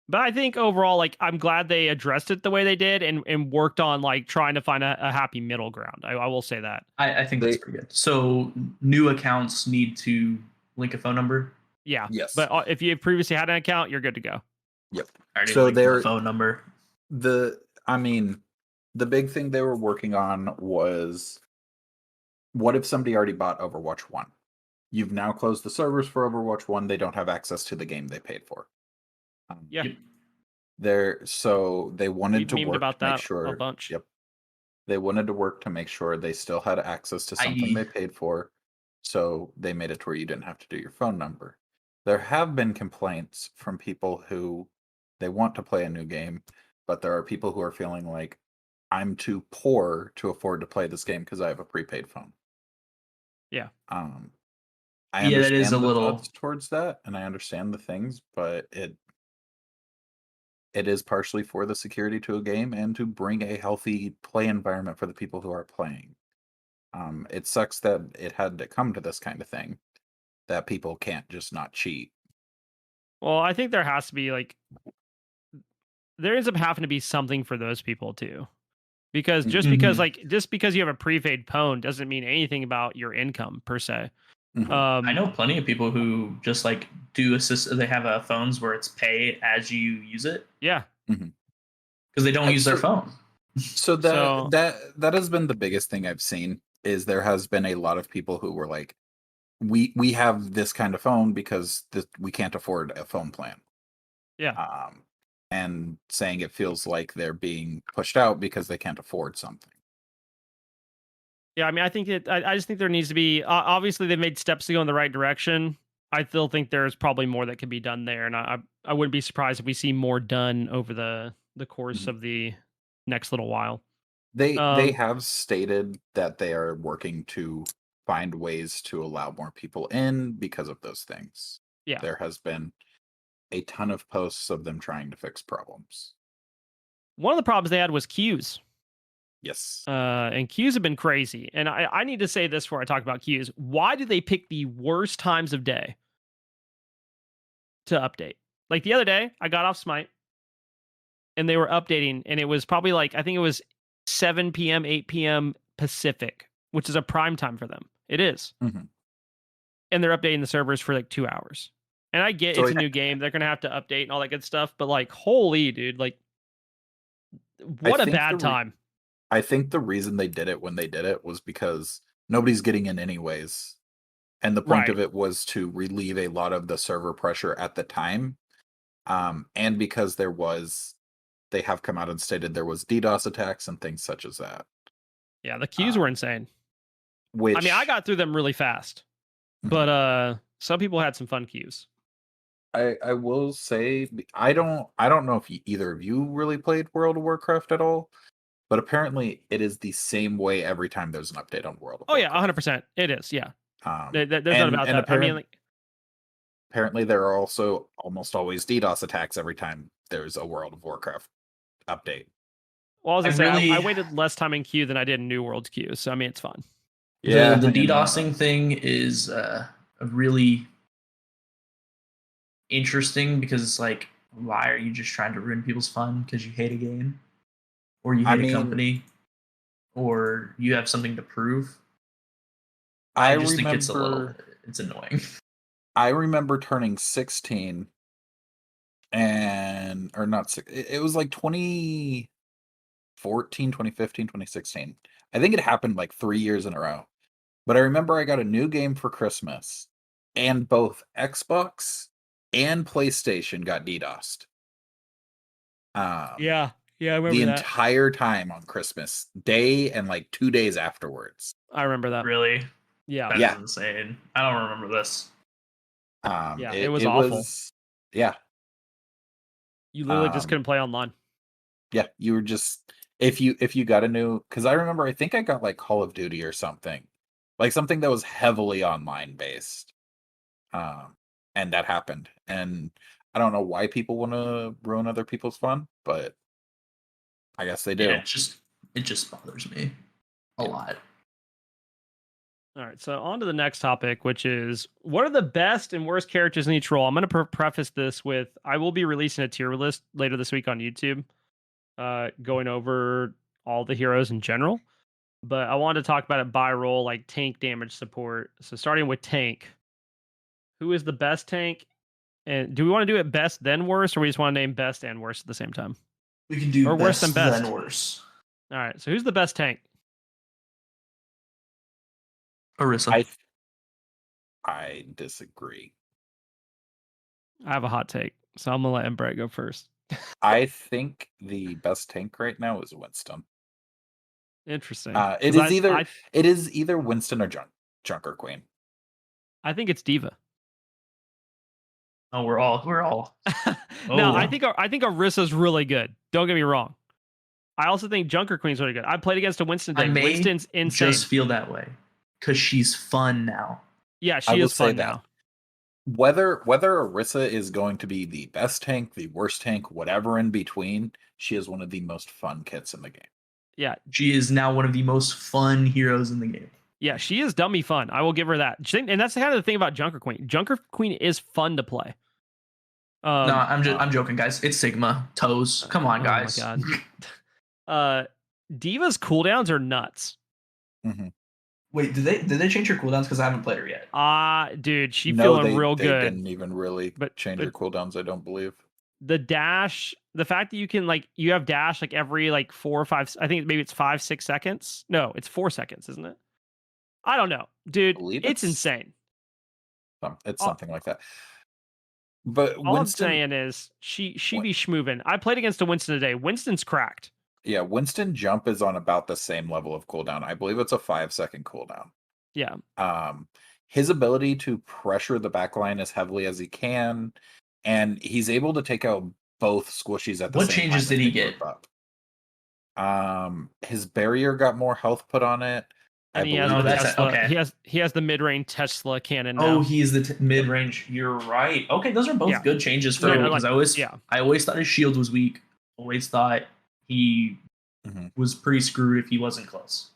But I think overall, like, I'm glad they addressed it the way they did and worked on, like, trying to find a happy middle ground. I will say that. I think that's pretty good. So new accounts need to link a phone number? Yeah. Yes. But if you previously had an account, you're good to go. Yep. So their phone number. The big thing they were working on was, what if somebody already bought Overwatch 1? You've now closed the servers for Overwatch 1. They don't have access to the game they paid for. Yeah. So they wanted to work about to make that sure a bunch. Yep. They wanted to work to make sure they still had access to something they paid for. So they made it to where you didn't have to do your phone number. There have been complaints from people who they want to play a new game, but there are people who are feeling like, I'm too poor to afford to play this game because I have a prepaid phone. Yeah. I understand that is a little thoughts towards that, and I understand the things, but it is partially for the security to a game and to bring a healthy play environment for the people who are playing. It sucks that it had to come to this kind of thing, that people can't just not cheat. Well, I think there has to be, like, there ends up having to be something for those people too. Because just because you have a prepaid phone doesn't mean anything about your income per se. I know plenty of people who just like they have phones where it's pay as you use it. Yeah. Because they don't use their phone. So that has been the biggest thing I've seen, is there has been a lot of people who were like, we have this kind of phone because we can't afford a phone plan. Yeah. And saying it feels like they're being pushed out because they can't afford something. Yeah, I mean, I think I just think there needs to be, obviously they've made steps to go in the right direction. I still think there's probably more that could be done there, and I wouldn't be surprised if we see more done over the course of the next little while. They have stated that they are working to find ways to allow more people in because of those things. Yeah. There has been a ton of posts of them trying to fix problems. One of the problems they had was queues. Yes. And queues have been crazy. And I need to say this before I talk about queues. Why do they pick the worst times of day? to update. Like the other day, I got off Smite and they were updating, and it was probably like, I think it was 7 p.m., 8 p.m. Pacific, which is a prime time for them. It is. Mm-hmm. And they're updating the servers for like 2 hours. And I get it's a new game. They're going to have to update and all that good stuff. But like, holy dude, like, what a bad time. I think the reason they did it when they did it was because nobody's getting in anyways. And the point of it was to relieve a lot of the server pressure at the time. And because they have come out and stated there was DDoS attacks and things such as that. Yeah, the queues were insane. Which, I mean, I got through them really fast. But some people had some fun queues. I will say, I don't know if either of you really played World of Warcraft at all, but apparently it is the same way every time there's an update on World of Warcraft. Yeah, 100%. It is, yeah. There's not about that. I mean, like, apparently there are also almost always DDoS attacks every time there's a World of Warcraft update. Well, I was gonna say, I waited less time in queue than I did in New World's queue, so I mean, it's fun. Yeah, the DDoSing thing is a really interesting because it's like, why are you just trying to ruin people's fun because you hate a game, or you hate a company, or you have something to prove? I just think it's annoying. I remember turning 16 or not, it was like 2014, 2015, 2016. I think it happened like 3 years in a row. But I remember I got a new game for Christmas, and both Xbox and PlayStation got DDoSed. Yeah, I remember the entire time on Christmas Day and like 2 days afterwards. I remember that. Really? Yeah. That's insane. I don't remember this. It was awful. Yeah. You literally just couldn't play online. Yeah, you were just if you got a new, because I remember I think I got like Call of Duty or something. Like something that was heavily online based. And that happened. And I don't know why people want to ruin other people's fun, but I guess they do. Yeah, it just bothers me a lot. All right, so on to the next topic, which is what are the best and worst characters in each role? I'm going to preface this with I will be releasing a tier list later this week on YouTube, going over all the heroes in general. But I wanted to talk about it by role, like tank, damage, support. So starting with tank, who is the best tank? And do we want to do it best then worst, or we just want to name best and worst at the same time? We can do or worse than best. Then worse. All right, so who's the best tank? Orisa. I disagree. I have a hot take, so I'm gonna let Nbright go first. I think the best tank right now is Winston. Interesting. It is either Winston or Junker Queen. I think it's Diva. Oh, we're all. No, I think Orisa's really good. Don't get me wrong. I also think Junker Queen's really good. I played against a Winston today. Winston's insane. Just feel that way because she's fun now. Yeah, she is fun now. Whether Orisa is going to be the best tank, the worst tank, whatever in between, she is one of the most fun kits in the game. Yeah, she is now one of the most fun heroes in the game. Yeah, she is dummy fun. I will give her that. And that's kind of the thing about Junker Queen. Junker Queen is fun to play. No, I'm joking, guys. It's Sigma toes. Come on, guys. Oh my god. Diva's cooldowns are nuts. Mm-hmm. Wait, did they change her cooldowns? Because I haven't played her yet. Dude, she's feeling real good. They didn't even really change her cooldowns, I don't believe. The dash, the fact that you can you have dash every 4 or 5, I think maybe it's 5, 6 seconds. No, it's 4 seconds, isn't it? I don't know, dude. It's insane. It's something like that. But all I'm saying is she be schmoving. I played against a Winston today. Winston's cracked. Yeah, Winston jump is on about the same level of cooldown. I believe it's a 5-second cooldown. Yeah. His ability to pressure the backline as heavily as he can, and he's able to take out both squishies at the same time. What changes did he get? His barrier got more health put on it. And he has the mid-range Tesla cannon now. Oh, he's the mid-range. You're right. Okay, those are both good changes for him because I always thought his shield was weak. Always thought he was pretty screwed if he wasn't close.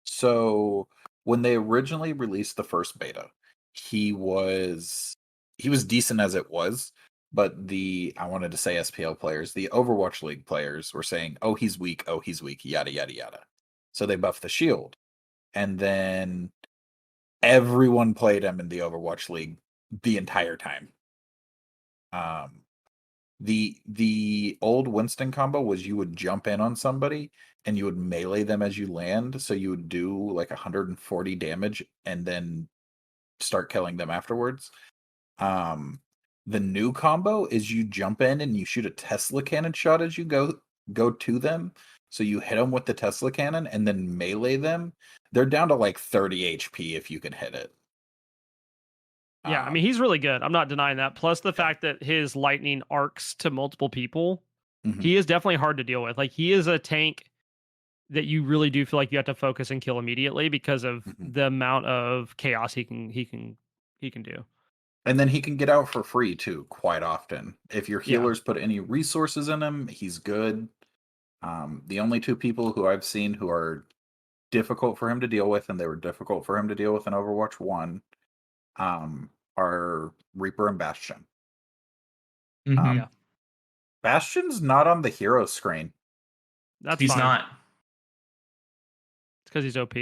So when they originally released the first beta, he was decent as it was, but I wanted to say SPL players, the Overwatch League players were saying, oh, he's weak, yada, yada, yada. So they buffed the shield. And then everyone played him in the Overwatch League the entire time. The old Winston combo was you would jump in on somebody and you would melee them as you land. So you would do like 140 damage and then start killing them afterwards. The new combo is you jump in and you shoot a Tesla cannon shot as you go to them. So you hit them with the Tesla cannon and then melee them. They're down to like 30 HP if you can hit it. Yeah, I mean, he's really good. I'm not denying that. Plus the fact that his lightning arcs to multiple people, he is definitely hard to deal with. Like, he is a tank that you really do feel like you have to focus and kill immediately because of the amount of chaos he can do. And then he can get out for free too, quite often. If your healers put any resources in him, he's good. The only two people who I've seen who are difficult for him to deal with, and they were difficult for him to deal with in Overwatch 1, are Reaper and Bastion. Bastion's not on the hero screen. He's fine. not. It's because he's OP.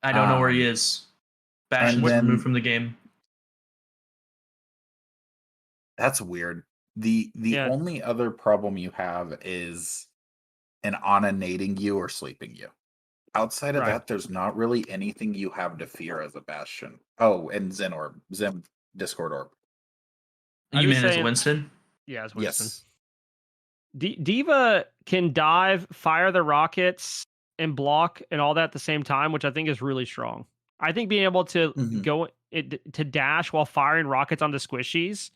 I don't know where he is. Bastion's removed from the game. That's weird. The only other problem you have is an Ana nading you or sleeping you. Outside of that, there's not really anything you have to fear as a Bastion. Oh, and Zen Orb. Zen Discord Orb. You mean as Winston? Yeah, as Winston. Yes. D.Va can dive, fire the rockets, and block and all that at the same time, which I think is really strong. I think being able to to dash while firing rockets onto squishies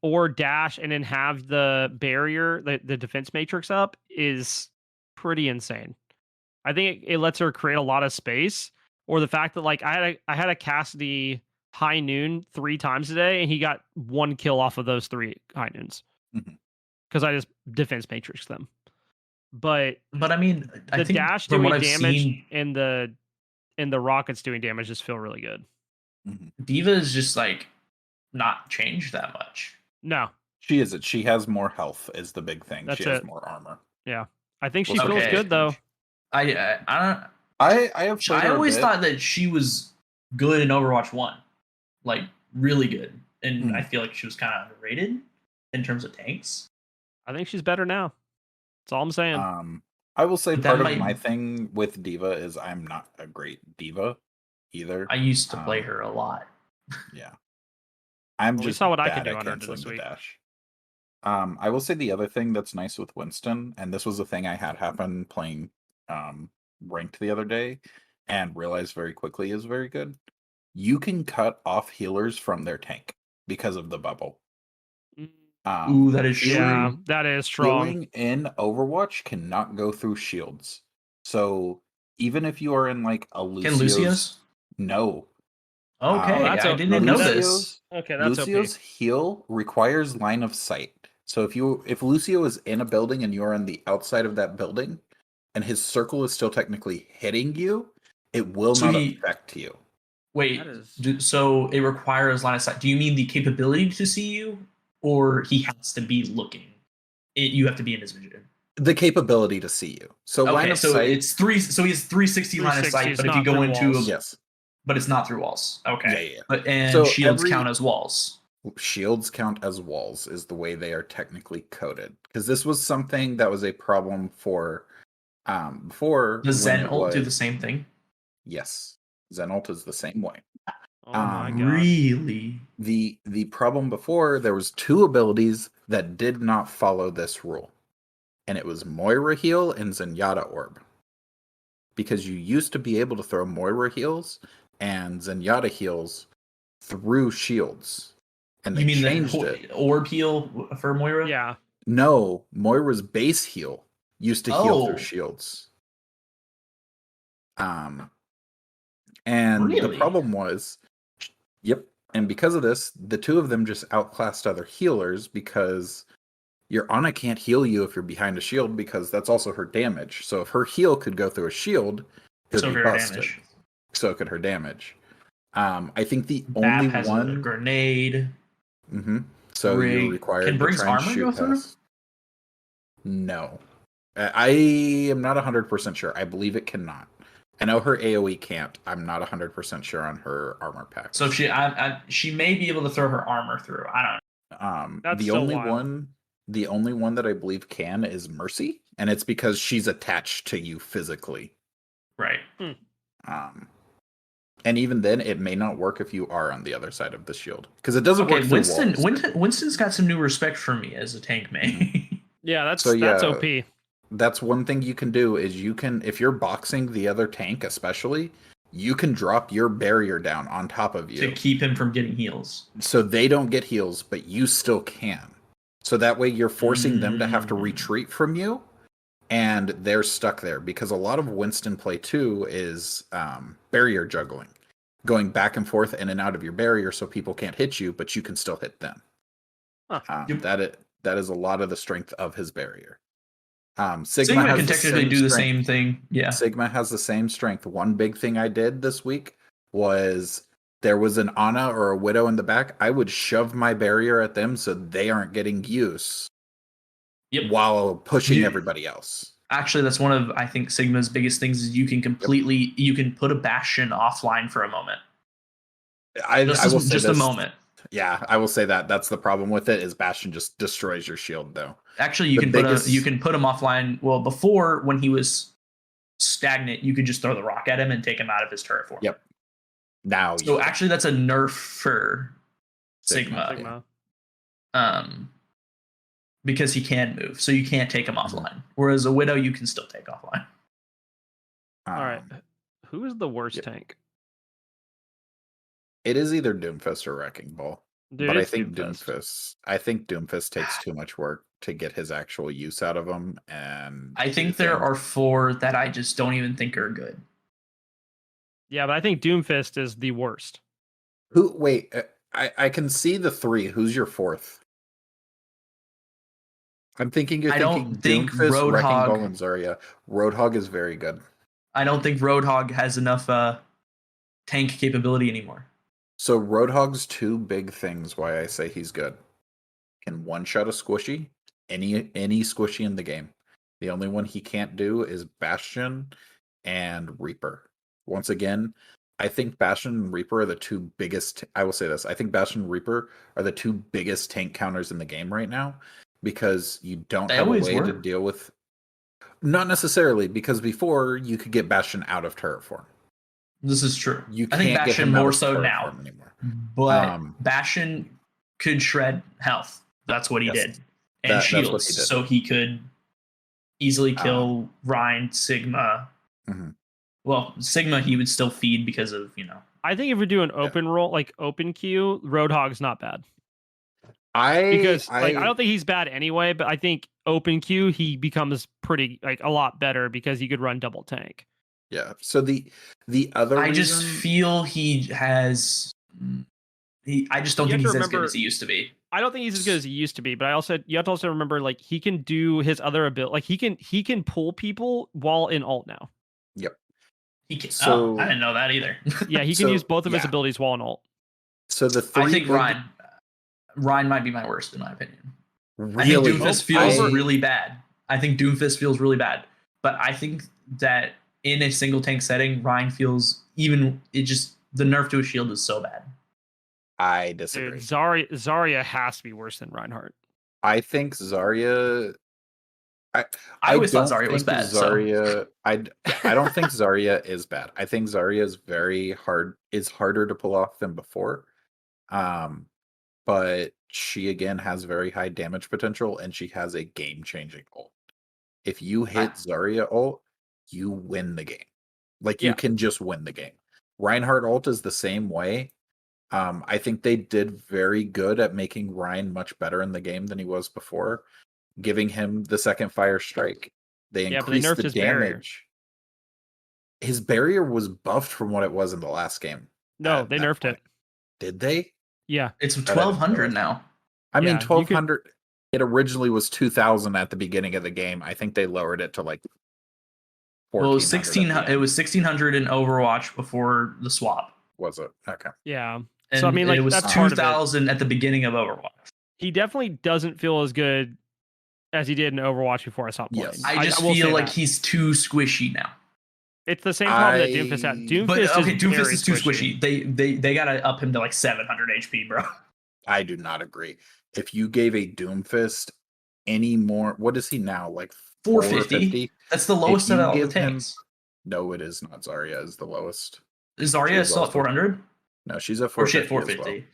or dash and then have the barrier, the defense matrix up is pretty insane. I think it lets her create a lot of space. Or the fact that like I had a Cassidy high noon 3 times today, and he got 1 kill off of those 3 high noons because I just defense matrix them. But I mean, the dash doing damage and the rockets doing damage just feel really good. D.Va is just like not changed that much. No, she isn't. She has more health is the big thing. That's she has more armor. Yeah, I think she feels good though. I have. I always thought that she was good in Overwatch 1, like really good, and I feel like she was kind of underrated in terms of tanks. I think she's better now. That's all I'm saying. I will say part of my thing with D.Va is I'm not a great D.Va either. I used to play her a lot. Yeah, I'm just saw what I bad could do at on her canceling this the week. dash. I will say the other thing that's nice with Winston, and this was a thing I had happen playing ranked the other day, and realized very quickly is very good. You can cut off healers from their tank because of the bubble. Ooh, that is true. Yeah, that is strong. Healing in Overwatch cannot go through shields. So even if you are in like a Lucio's... Can Lucio's? No. Okay, I didn't know this. Okay, that's Lucio's heal requires line of sight. So if Lucio is in a building and you're on the outside of that building, and his circle is still technically hitting you, it will not affect you. Wait, so it requires line of sight. Do you mean the capability to see you, or he has to be looking? You have to be in his vision. The capability to see you. So line of sight. It's 3. So he has 360 line of sight. But if you go into but it's not through walls. Okay. Yeah. But so shields count as walls. Shields count as walls is the way they are technically coded. Because this was something that was a problem for before. Does Zen ult do the same thing? Yes. Zen ult is the same way. Oh my god. Really? The problem before, there was 2 abilities that did not follow this rule. And it was Moira heal and Zenyatta orb. Because you used to be able to throw Moira heals and Zenyatta heals through shields. And they changed it. Orb heal for Moira? Yeah. No, Moira's base heal used to heal through shields. And the problem was, and because of this, the 2 of them just outclassed other healers because your Ana can't heal you if you're behind a shield because that's also her damage. So if her heal could go through a shield, it would be busted. So could her damage. I think the only one a grenade. So you're required Can to Brig's try and armor shoot go through? past. No. I am not 100% sure. I believe it cannot. I know her AoE can't. I'm not 100% sure on her armor packs. So if she may be able to throw her armor through. I don't know. That's the so only wild. the only one that I believe can is Mercy, and it's because she's attached to you physically. Right. And even then, it may not work if you are on the other side of the shield because it doesn't work through walls. Winston's got some new respect for me as a tank main. Yeah, that's So, OP. That's one thing you can do is you can, if you're boxing the other tank especially, you can drop your barrier down on top of you to keep him from getting heals. so they don't get heals, but you still can. So that way you're forcing them to have to retreat from you, and they're stuck there because a lot of Winston play too is barrier juggling, going back and forth in and out of your barrier so people can't hit you, but you can still hit them. That is a lot of the strength of his barrier. Sigma can technically do the same thing. Yeah. Sigma has the same strength. One big thing I did this week was there was an Ana or a Widow in the back. I would shove my barrier at them so they aren't getting use while pushing everybody else. Actually, that's one of, I think, Sigma's biggest things is you can you can put a Bastion offline for a moment. I will say just a moment. Yeah, I will say that. That's the problem with it is Bastion just destroys your shield though. Actually, you can put him offline. Well, before when he was stagnant, you could just throw the rock at him and take him out of his turret form. Yep. Now, so actually, that's a nerf for Sigma. Because he can move, so you can't take him offline. Whereas a Widow, you can still take offline. All right, who is the worst tank? It is either Doomfist or Wrecking Ball. Dude, but I think Doomfist takes too much work to get his actual use out of him, and I think there are 4 that I just don't even think are good. Yeah, but I think Doomfist is the worst. Wait, I can see the 3. Who's your 4th? I'm thinking I don't think Doomfist, Wrecking Ball, and Zarya. Roadhog is very good. I don't think Roadhog has enough tank capability anymore. So Roadhog's 2 big things why I say he's good. Can one-shot a squishy, any squishy in the game. The only one he can't do is Bastion and Reaper. Once again, I think Bastion and Reaper are the 2 biggest. I will say this. I think Bastion and Reaper are the 2 biggest tank counters in the game right now because you don't have a way to deal with. Not necessarily, because before you could get Bastion out of turret form. This is true. I think Bastion more so now. But Bastion could shred health. That's what he did. And shields. So he could easily kill Rein, Sigma. Mm-hmm. Well, Sigma he would still feed because of, I think if we're doing open roll, like open queue, Roadhog's not bad. I don't think he's bad anyway, but I think open queue he becomes pretty a lot better because he could run double tank. Yeah. So the other I just feel he has. I just don't think he's as good as he used to be. I don't think he's as good as he used to be, but you have to also remember he can do his other ability. He can pull people while in ult now. Yep. He can. I didn't know that either. Yeah, he can use both of his abilities while in ult. So I think Rein might be my worst in my opinion. Really? I think Doomfist feels really bad. But I think that in a single tank setting, Rein feels the nerf to his shield is so bad. I disagree. Dude, Zarya has to be worse than Reinhardt. I think Zarya. I always thought Zarya was bad. I don't think Zarya is bad. I think Zarya is harder to pull off than before. But she again has very high damage potential, and she has a game-changing ult. If you hit Zarya ult, you win the game. You can just win the game. Reinhardt ult is the same way. I think they did very good at making Rein much better in the game than he was before, giving him the second fire strike. They increased the damage. Barrier. His barrier was buffed from what it was in the last game. No, they nerfed it. Did they? Yeah. It's 1200 now. I mean, 1200. It originally was 2000 at the beginning of the game. I think they lowered it to 1400. Well, it was 1600 in Overwatch before the swap. Was it? Okay. Yeah. And so I mean, it was 2000 at the beginning of Overwatch. He definitely doesn't feel as good as he did in Overwatch before I stopped playing. Yes. I just will feel say like that. he's too squishy now. It's the same problem that Doomfist had. Doomfist But okay, is Doomfist very is too squishy. They gotta up him to like 700 HP, bro. I do not agree. If you gave a Doomfist any more, what is he now? Like 450? That's the lowest If of you all the give him- tanks. No, it is not. Zarya is the lowest. Is Zarya She's still at also- 400? No, she's at Or she 450 at 450? as well.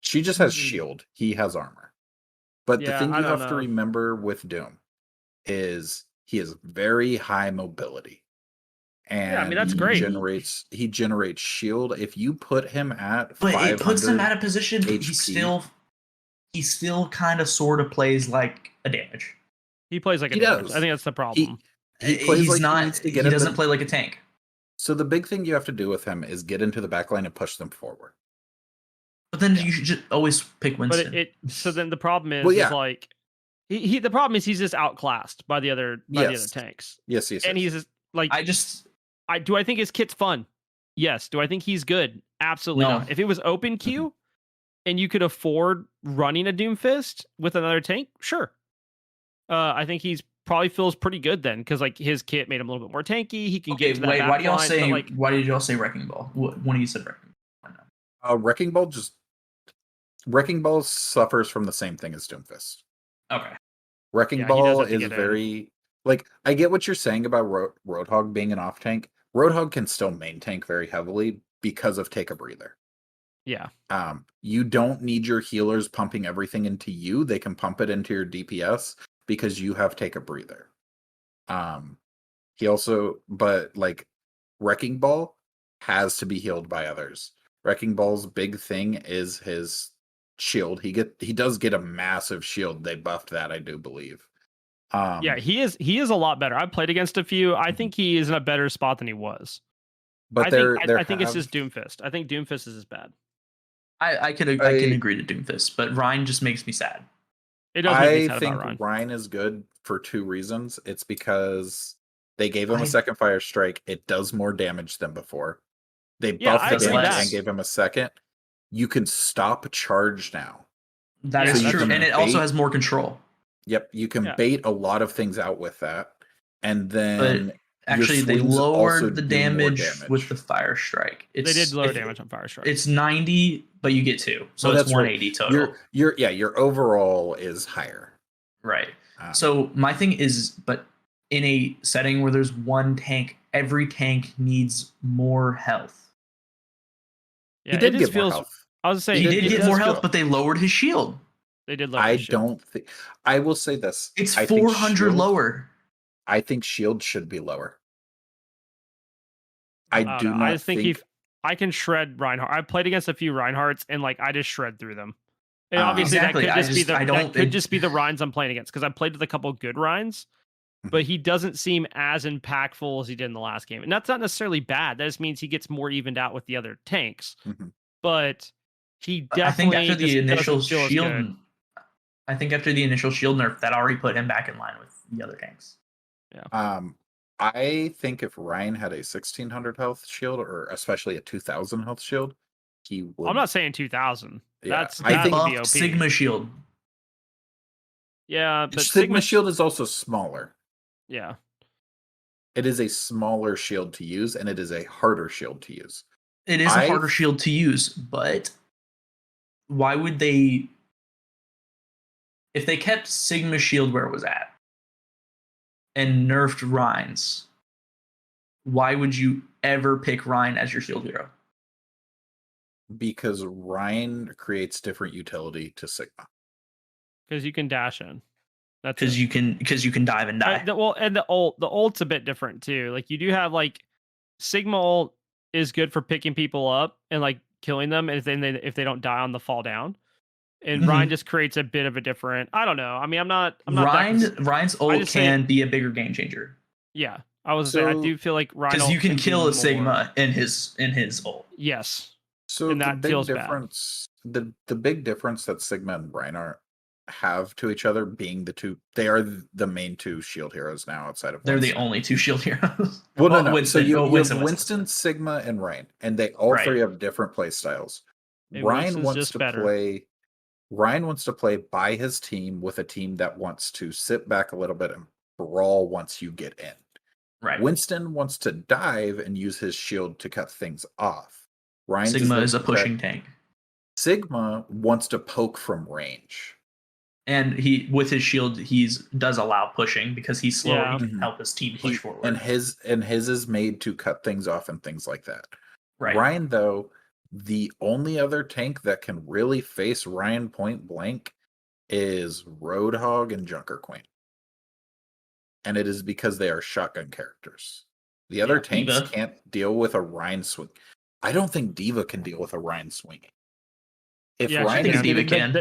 She just has shield. He has armor. But the Yeah, thing I you don't have to know. remember with Doom is he has very high mobility. And Yeah, I mean, that's great. He generates shield. If you put him at But 500 it puts him at a position HP, he still kind of sort of plays like a damage. He plays like a He damage. does. I think that's the problem. He plays He's like not, he needs to get he in doesn't play like a tank. So the big thing you have to do with him is get into the backline and push them forward. But then you should just always pick Winston. But so then the problem is, Well, yeah. is like the problem is he's just outclassed by the other tanks. Yes. And he's just like I think his kit's fun? Yes. Do I think he's good? Absolutely No. not. If it was open queue and you could afford running a Doomfist with another tank, sure. I think he's probably feels pretty good then because like his kit made him a little bit more tanky. He can get to that back why do y'all line, say but, like, why did y'all say Wrecking Ball? When you said Wrecking Ball? Wrecking Ball suffers from the same thing as Doomfist. Okay. Wrecking Yeah, he does Ball have to is get in. very like I get what you're saying about Roadhog being an off tank. Roadhog can still main tank very heavily because of take a breather. Yeah. You don't need your healers pumping everything into you. They can pump it into your DPS because you have take a breather. But like Wrecking Ball has to be healed by others. Wrecking Ball's big thing is his shield. He does get a massive shield. They buffed that, I do believe. Yeah, he is a lot better. I've played against a few. I think he is in a better spot than he was. But I think it's just Doomfist. I think Doomfist is as bad. I can agree to Doomfist, but Ryan just makes me sad. It does make me sad I think about Ryan. Ryan is good for two reasons. It's because they gave him a second fire strike. It does more damage than before. They buffed the damage and gave him a second. You can stop charge now. That is true, and it also has more control. Yep, you can bait a lot of things out with that, and then actually they lowered the damage with the fire strike. They did lower damage on fire strike. It's 90, but you get 2, so it's 180 total. Your overall is higher. Right. So my thing is, but in a setting where there's one tank, every tank needs more health. Yeah, he did get more health. I was saying he did get more health, but they lowered his shield. They did lower his shield. don't think. I will say this. It's 400 lower. I think shield should be lower. I just think I can shred Reinhardt. I played against a few Reinhardts and like I just shred through them. And obviously that could just be the Rhines I'm playing against because I played with a couple good Rhines, but he doesn't seem as impactful as he did in the last game. And that's not necessarily bad. That just means he gets more evened out with the other tanks. But he definitely I think after the initial shield nerf, that already put him back in line with the other tanks. Yeah. I think if Ryan had a 1600 health shield, or especially a 2000 health shield, he would. I'm not saying 2000. Yeah, I think would be OP. Sigma shield. Yeah, but Sigma shield is also smaller. Yeah. It is a smaller shield to use, and it is a harder shield to use. It is a harder shield to use, but why would they? If they kept Sigma shield where it was at and nerfed Rhines, why would you ever pick Ryan as your shield hero? Because Ryan creates different utility to Sigma. Because you can dash in. That's because you can dive and die. And the ult's a bit different too. Like you do have like Sigma ult is good for picking people up and like killing them, and if they don't die on the fall down. And Ryan just creates a bit of a different. I don't know. I mean, I'm not. Ryan's ult can be a bigger game changer. Yeah, I was saying I do feel like Ryan because you can kill a Sigma in his ult. Yes. So and that feels difference. Bad. The big difference that Sigma and Reinhardt have to each other being they are the main two shield heroes now outside of Winston. They're the only two shield heroes. Well, no. Winston, so you have Winston, Sigma, and Ryan, and they all three have different play styles. Ryan wants to play Ryan wants to play by his team with a team that wants to sit back a little bit and brawl once you get in. Right. Winston wants to dive and use his shield to cut things off. Ryan Sigma is a pushing tank. Sigma wants to poke from range. And he, with his shield, does allow pushing because he's slower. Yeah. He can help his team push forward. And his is made to cut things off and things like that. Right. Ryan, though, the only other tank that can really face Ryan point blank is Roadhog and Junker Queen. And it is because they are shotgun characters. The other tanks Diva can't deal with a Ryan swing. I don't think Diva can deal with a Ryan swinging. If Ryan is Diva can.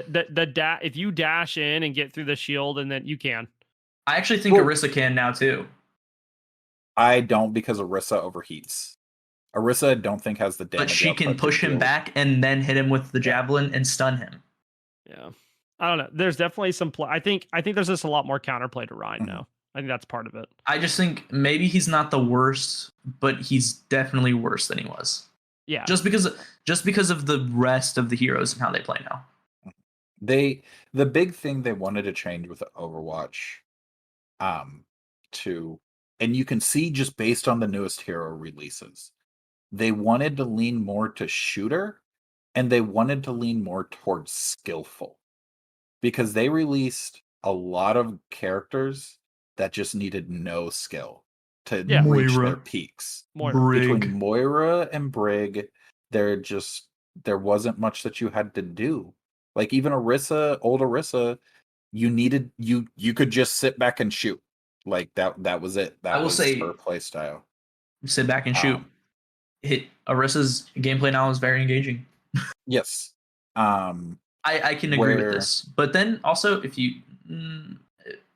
If you dash in and get through the shield, and then you can. I actually think Orisa can now too. I don't, because Orisa overheats. Orisa, I don't think has the damage. But she can push him back and then hit him with the javelin and stun him. Yeah, I don't know. There's definitely some play. I think there's just a lot more counterplay to Ryan now. I think that's part of it. I just think maybe he's not the worst, but he's definitely worse than he was. Yeah. Just because of the rest of the heroes and how they play now. The big thing they wanted to change with Overwatch, and you can see just based on the newest hero releases, they wanted to lean more to shooter, and they wanted to lean more towards skillful, because they released a lot of characters that just needed no skill to reach their peaks. Between Moira and Brig, there wasn't much that you had to do. Like even Orisa, old Orisa, you could just sit back and shoot. Like that was it. That was her play style. Sit back and shoot. Orisa's gameplay now is very engaging. Yes. I can agree with this. But then also if you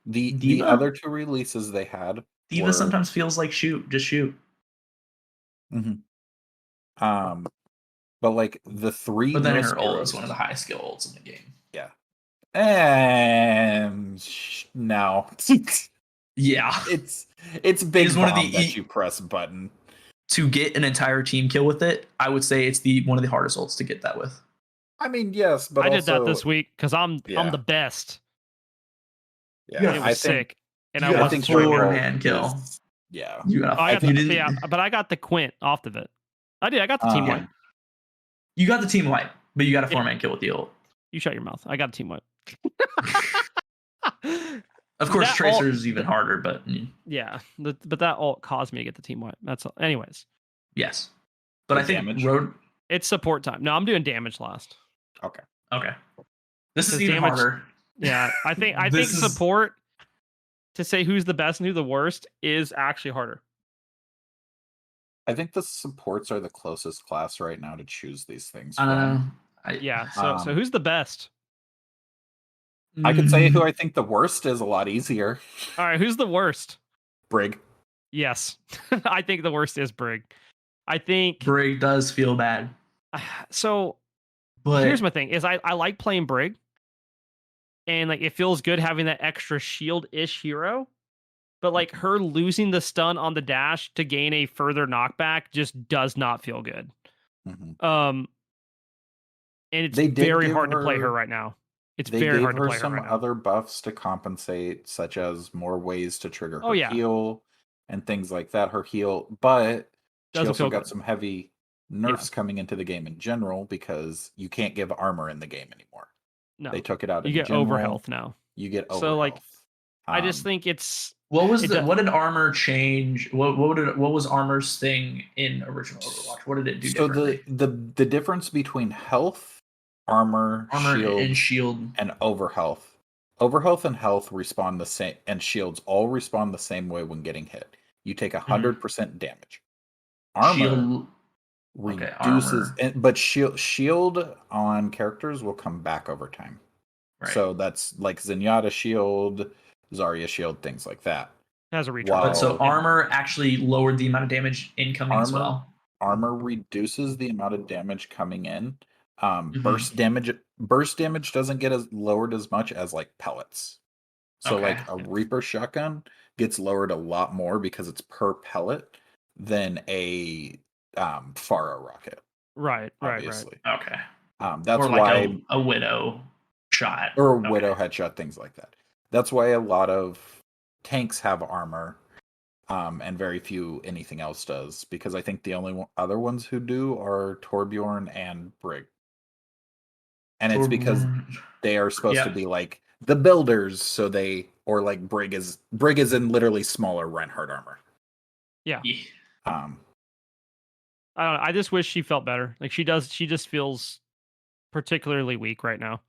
the other two releases they had, Diva sometimes feels like just shoot. Mm-hmm. But like the three. But then her ult is one of the highest skill ults in the game. Yeah. And now, yeah, it's big. One of the that you press button to get an entire team kill with it. I would say it's one of the hardest ults to get that with. I mean, yes, but I did that this week because I'm the best. Yeah, it was sick, and I was 4-man kill. Yeah, but I got the Quint off of it. I did. I got the team wipe. You got the team wipe, but you got a 4-man kill with the ult. You shut your mouth. I got a team wipe. Of course, Tracer is even harder, but yeah, but that ult caused me to get the team wipe. That's all. Anyways. Yes, but I think it's support time. No, I'm doing damage last. Okay. This is even harder. Yeah, I think support, to say who's the best and who the worst, is actually harder. I think the supports are the closest class right now to choose these things. So who's the best? I could say who I think the worst is a lot easier. All right, who's the worst? Brig. Yes, I think the worst is Brig. I think Brig does feel bad. So, but here's my thing: is I like playing Brig, and like it feels good having that extra shield-ish hero. But like her losing the stun on the dash to gain a further knockback just does not feel good. And it's very hard to play her right now. It's very hard to play her right now. They gave her some other buffs to compensate, such as more ways to trigger her heal and things like that. Her heal, but she also got some heavy nerfs coming into the game in general, because you can't give armor in the game anymore. No, they took it out. You get overhealth now. You get overhealth. So like, I just think it's. What did armor change? What was armor's thing in original Overwatch? What did it do? So differently? the difference between health, armor shield, and overhealth. Overhealth and health respawn the same, and shields all respawn the same way when getting hit. You take 100% damage. Armor reduces, but shield on characters will come back over time. Right. So that's like Zenyatta shield, Zarya shield, things like that. Has a recharge. So armor actually lowered the amount of damage incoming as well. Armor reduces the amount of damage coming in. Burst damage doesn't get lowered as much as like pellets. So like a Reaper shotgun gets lowered a lot more because it's per pellet than a Pharah rocket. Right. Okay. That's or like why a Widow. shot. Or Widow headshot, things like that. That's why a lot of tanks have armor, and very few anything else does. Because I think the only other ones who do are Torbjorn and Brig. And it's because they are supposed to be like the builders, so or like Brig is in literally smaller Reinhardt armor. Yeah. Yeah. I don't know. I just wish she felt better. Like she does. She just feels particularly weak right now.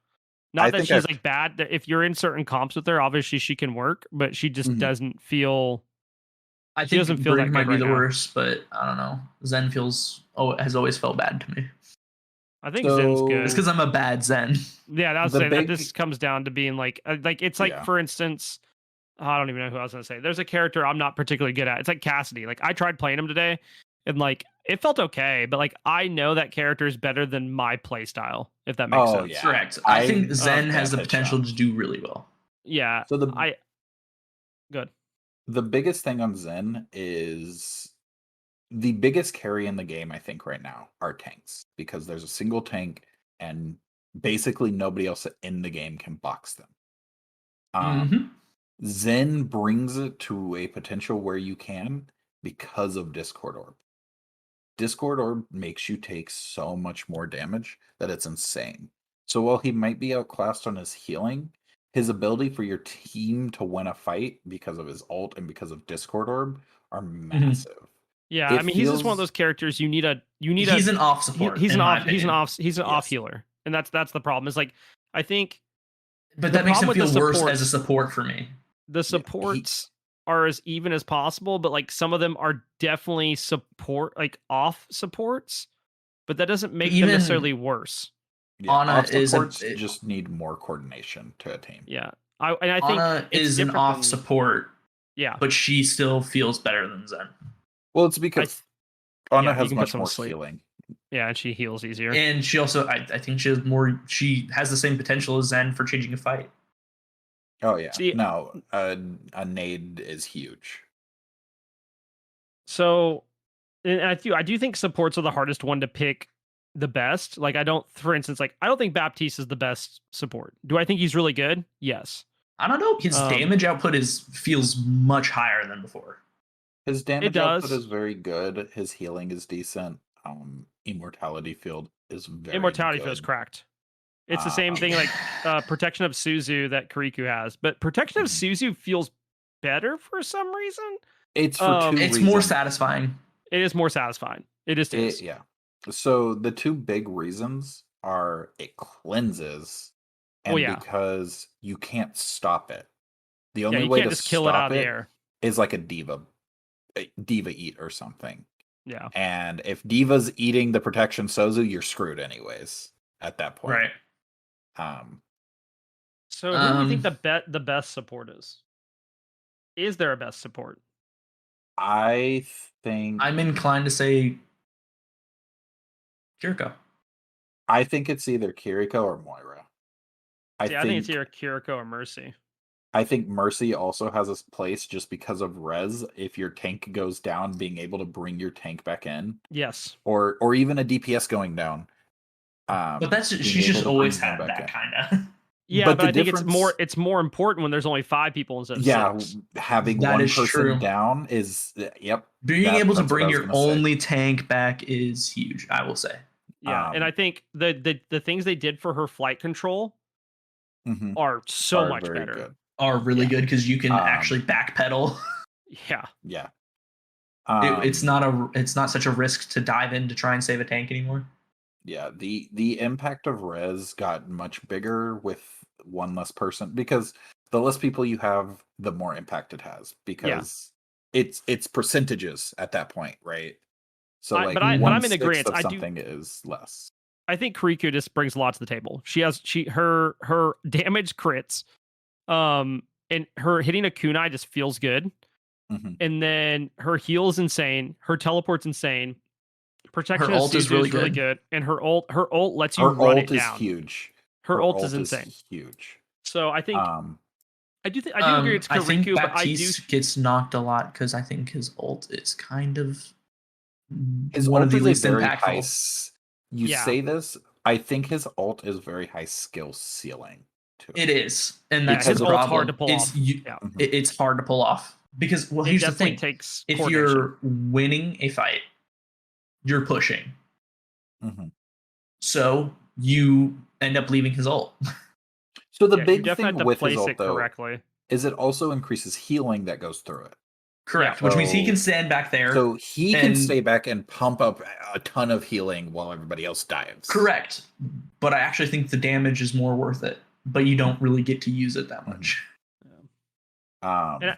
Not that she's like bad. That if you're in certain comps with her, obviously she can work, but she just doesn't feel. I think doesn't feel Brig might be the worst, but I don't know. Zen has always felt bad to me. I think Zen's good. It's because I'm a bad Zen. Yeah, that's that. This comes down to being like it's like for instance, I don't even know who I was gonna say. There's a character I'm not particularly good at. It's like Cassidy. Like I tried playing him today, and like it felt okay, but like I know that character is better than my play style. If that makes sense. Yeah. Correct. I think Zen has the potential to do really well. Yeah. So good. The biggest thing on Zen is the biggest carry in the game, I think, right now are tanks, because there's a single tank and basically nobody else in the game can box them. Zen brings it to a potential where you can because of Discord Orb. Discord Orb makes you take so much more damage that it's insane. So while he might be outclassed on his healing, his ability for your team to win a fight because of his ult and because of Discord Orb are massive. Yeah, I mean he's just one of those characters you need he's an off support. He's an off healer. And that's the problem. Is like I think but that makes him feel worse as a support for me. The supports are as even as possible, but like some of them are definitely off supports, but that doesn't make them necessarily worse. Yeah, Ana just need more coordination to a team. Yeah. I think Ana is an off support. Yeah. But she still feels better than Zen. Well, it's because Ana has much more healing. Yeah, and she heals easier. And she also, I think she has the same potential as Zen for changing a fight. Oh, yeah. A nade is huge. So, and I do think supports are the hardest one to pick the best. Like, for instance, I don't think Baptiste is the best support. Do I think he's really good? Yes. I don't know. His damage output feels much higher than before. His damage output is very good. His healing is decent. Immortality field is very Immortality good. field is cracked. It's the same thing like Protection of Suzu that Kuriku has. But Protection of Suzu feels better for some reason. It's for two reasons. It's more satisfying. It is more satisfying. It is. Yeah. So the two big reasons are it cleanses and because you can't stop it. The only way to just kill it out of the air is like a diva eat or something. Yeah. And if Diva's eating the protection Sozu, you're screwed anyways at that point. Right. So who do you think the best support is? Is there a best support? I think I'm inclined to say Kiriko. I think it's either Kiriko or Moira. I think it's either Kiriko or Mercy. I think Mercy also has a place just because of res. If your tank goes down, being able to bring your tank back in. Yes. Or even a DPS going down. But she's just always had that kind of. Yeah, but I think it's more important when there's only 5 people instead of 6. Having one person down is being able to bring your only tank back is huge, I will say. Yeah, and I think the things they did for her flight control are so much better. Good. Are really good because you can actually backpedal. Yeah. It's not such a risk to dive in to try and save a tank anymore. Yeah, the impact of res got much bigger with one less person, because the less people you have, the more impact it has, because it's percentages at that point, right? So but I'm in agreement. Something is less. I think Kuriku just brings a lot to the table. Her damage crits. And her hitting a kunai just feels good. And then her heal is insane. Her teleport's insane. Protection of Suzu is really good. And her ult lets you run it down. Her ult is huge. Her ult is insane. Huge. So I think I do agree it's Kuriku, but Baptiste gets knocked a lot because I think his ult is kind of one of the least impactful. You say this, I think his ult is very high skill ceiling. to It is, and Yeah, that's his the ult's problem. hard to pull off. Yeah. Mhm. It's hard to pull off because It here's the definitely thing: takes if coordination. you're winning a fight, you're pushing, Mhm. so you end up leaving his ult. So the Yeah, you big definitely thing have to with his place ult it though correctly. is it also increases healing that goes through it. Correct, Yeah. which means he can So- stand back there. So he can and- stay back and pump up a ton of healing while everybody else dives. Correct, but I actually think the damage is more worth it. But you don't really get to use it that much. And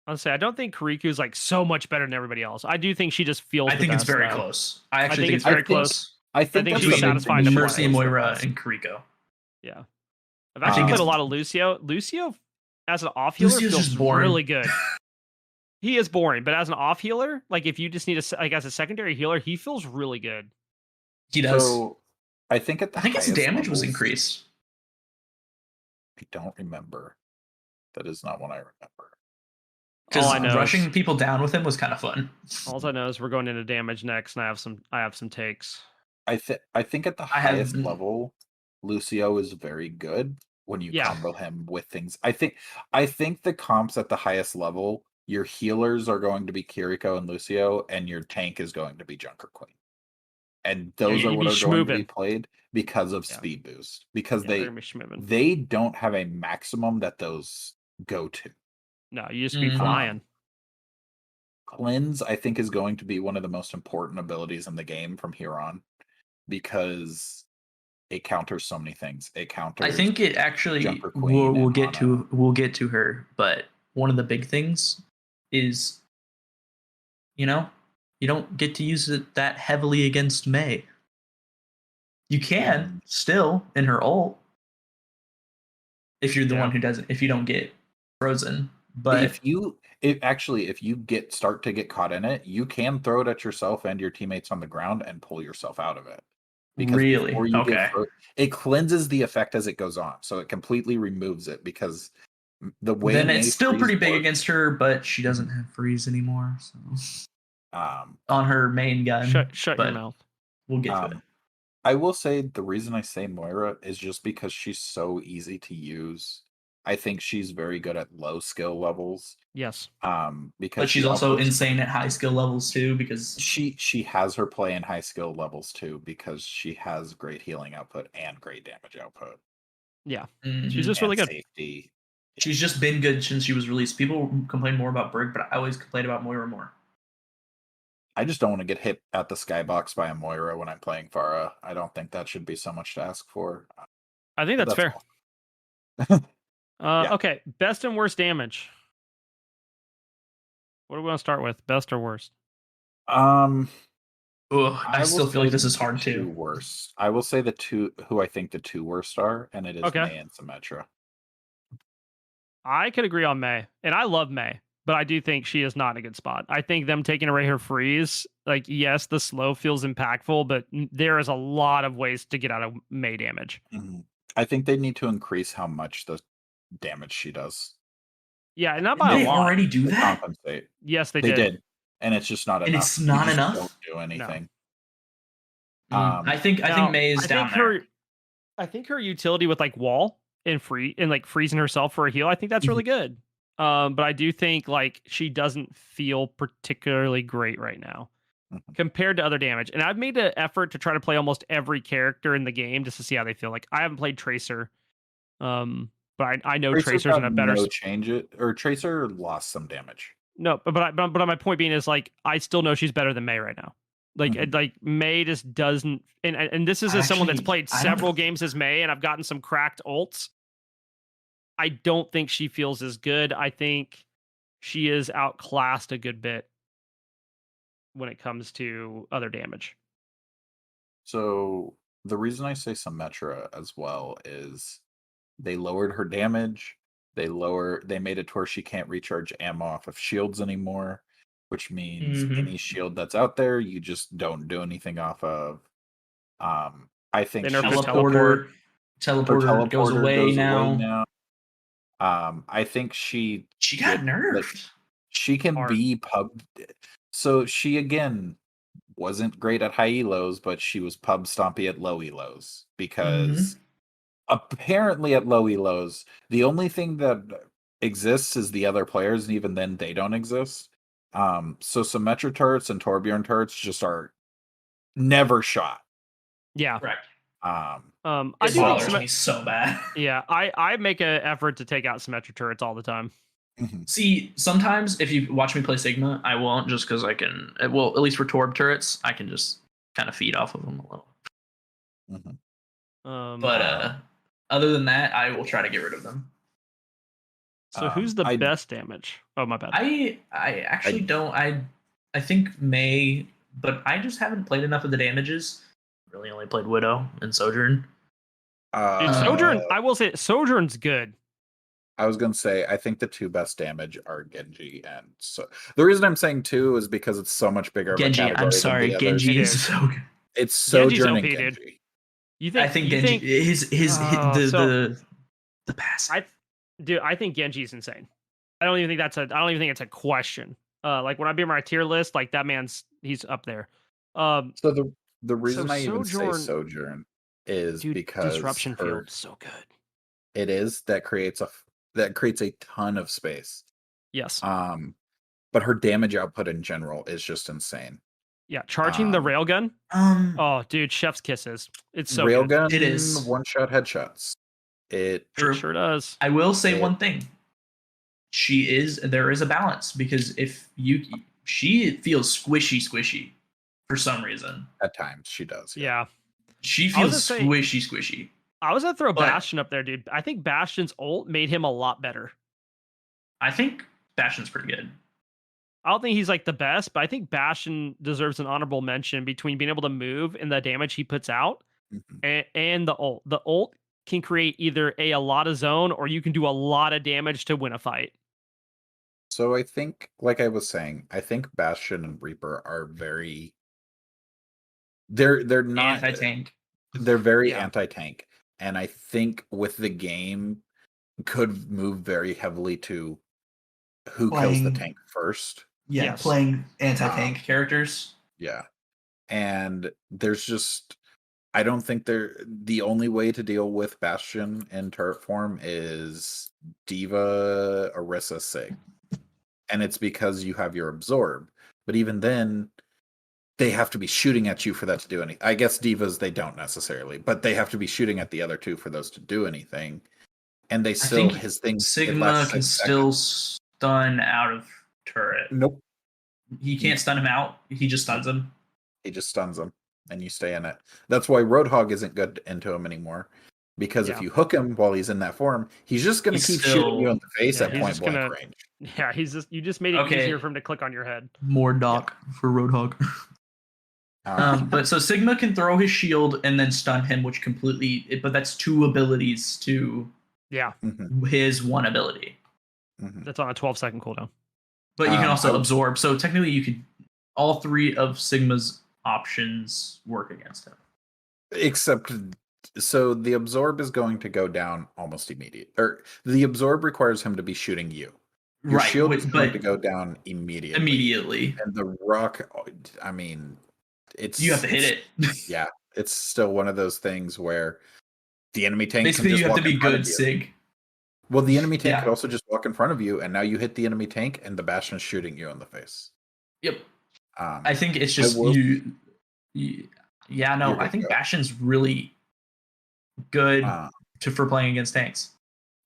I'll say I don't think Kiriku's like so much better than everybody else. I do think she just feels. I think it's best, very though. close. I actually think it's very very close. I think think that's she's the big satisfying thing. to Mercy play. and She plays the Moira best. and Kiriko. Yeah, I've actually played a lot of Lucio. Lucio, as an off healer, Lucio's feels just boring. really good. He is boring, but as an off healer, like if you just need a like as a secondary healer, he feels really good. He does. So I think at the I think his highest damage was levels- increased. I don't remember. That is not one I remember. Because All I know rushing is, people down with him was kind of fun. all I know is we're going into damage next, and I have some takes. I think at the I have- highest level, Lucio is very good when you Yeah. combo him with things. I think the comps at the highest level, your healers are going to be Kiriko and Lucio, and your tank is going to be Junker Queen. And those you'd are what be are going to be schmoovin'. played because of Yeah. speed boost. Because Yeah, they're gonna be schmoovin'. they don't have a maximum that those go to. No, you just be Mhm. flying. Cleanse, I think, is going to be one of the most important abilities in the game from here on because it counters so many things. It counters. I think it actually Junker Queen we'll and get Ana. we'll get to her, but one of the big things is, you don't get to use it that heavily against Mei. You can still in her ult if you're the one who doesn't, if you don't get frozen. But if you start to get caught in it, you can throw it at yourself and your teammates on the ground and pull yourself out of it. Because really, before you okay. it cleanses the effect as it goes on, so it completely removes it. Because the way Then Mei it's still freeze pretty big works- against her, but she doesn't have freeze anymore. So on her main gun, Shut your but mouth. we'll get to it. I will say the reason I say Moira is just because she's so easy to use. I think she's very good at low skill levels. Yes. Because But she's she also outputs- insane at high skill levels too, because she has her play in high skill levels too, because she has great healing output and great damage output. Yeah. Mhm. She's just really good. Safety. She's just been good since she was released. People complain more about Brig, but I always complain about Moira more. I just don't want to get hit at the skybox by a Moira when I'm playing Pharah. I don't think that should be so much to ask for. I think that's fair. Yeah. Okay, best and worst damage. What do we want to start with? Best or worst? Ugh, I I still will feel like say this is the hard two too. worst. I will say the two who I think the two worst are, and it is Okay. Mei and Symmetra. I could agree on Mei, and I love Mei, but I do think she is not in a good spot. I think them taking away her freeze, like, yes, the slow feels impactful, but there is a lot of ways to get out of Mei damage. Mhm. I think they need to increase how much the damage she does. Yeah, and not Didn't by a they lot. already do To that? compensate. Yes, they They did. did, and it's just not And enough. it's You not just enough? Don't do anything. I think Now, Mei is down there. I think her utility with like wall and like freezing herself for a heal, I think that's really good. But I do think like she doesn't feel particularly great right now compared to other damage. And I've made an effort to try to play almost every character in the game just to see how they feel. Like I haven't played Tracer, but I know Tracer's in a better. change it, or Tracer lost some damage. No, but my point being is like I still know she's better than Mei right now. Like Mei just doesn't, and this is as someone that's played several games as Mei, and I've gotten some cracked ults. I don't think she feels as good. I think she is outclassed a good bit when it comes to other damage. So the reason I say Symmetra as well is they lowered her damage. They made it to where she can't recharge ammo off of shields anymore, which means any shield that's out there, you just don't do anything off of. I think They nerfed her teleporter goes away now. I think she got nerfed. She can be pub. So she again wasn't great at high elos, but she was pub stompy at low elos because apparently at low elos, the only thing that exists is the other players, and even then they don't exist. So Symmetra turrets and Torbjorn turrets just are never shot. Yeah. Correct. I It do think bothers me so bad. Yeah, I make an effort to take out Symmetra turrets all the time. See, sometimes if you watch me play Sigma, I won't, just because I can. Well, at least for Torb turrets, I can just kind of feed off of them a little. But other than that, I will try to get rid of them. So who's the best damage? Oh, my bad. I actually don't. I think May, but I just haven't played enough of the damages. Really only played Widow and Sojourn. Dude, Sojourn, I will say Sojourn's good. I was going to say, I think the two best damage are Genji, and so the reason I'm saying two is because it's so much bigger. Genji, of a category I'm sorry, than the Genji others. is so good. It's Sojourn and OP, Genji. dude. You think? I think you Genji, think, the pass. I think Genji's insane. I don't even think it's a question. Like when I be my tier list, like that he's up there. So the reason I even say Sojourn Sojourn is because disruption field is so good. It is that creates a ton of space. Yes. But her damage output in general is just insane. Yeah, charging the railgun. Oh, dude, chef's kisses. It's so railgun. It is one-shot headshots. It sure does. I will say one thing. There is a balance, because she feels squishy for some reason. At times she does. Yeah. She feels squishy. I was gonna throw Bastion up there, dude. I think Bastion's ult made him a lot better. I think Bastion's pretty good. I don't think he's like the best, but I think Bastion deserves an honorable mention between being able to move and the damage he puts out, and the ult. The ult can create either a lot of zone, or you can do a lot of damage to win a fight. So I think, like I was saying, I think Bastion and Reaper are very. They're not anti-tank. They're very anti-tank, and I think with the game could move very heavily to who kills the tank first. Yeah, yes. Playing anti-tank characters. Yeah. And there's just, I don't think the only way to deal with Bastion in turret form is Diva, Orisa, Sig. And it's because you have your absorb. But even then, they have to be shooting at you for that to do anything. I guess Divas, they don't necessarily, but they have to be shooting at the other two for those to do anything. And they still, his thing, Sigma can still stun out of turret. Nope. He can't stun him out. He just stuns him. He just stuns him, and you stay in it. That's why Roadhog isn't good into him anymore. Because if you hook him while he's in that form, he's just going to keep shooting you in the face at point blank range. Yeah, you just made it easier for him to click on your head. More doc for Roadhog. But so Sigma can throw his shield and then stun him, which but that's two abilities to his one ability. That's on a 12-second cooldown. But you can also absorb. So technically, you could all three of Sigma's options work against him. Except, so the absorb is going to go down almost immediately. Or the absorb requires him to be shooting you. Your shield is going to go down immediately. And the rock, I mean, you have to hit it. Yeah, it's still one of those things where the enemy tank basically can just you have to be good, Sig. Well, the enemy tank could also just walk in front of you, and now you hit the enemy tank, and the Bastion is shooting you in the face. Yep. I think it's just I think Bastion's really good for playing against tanks.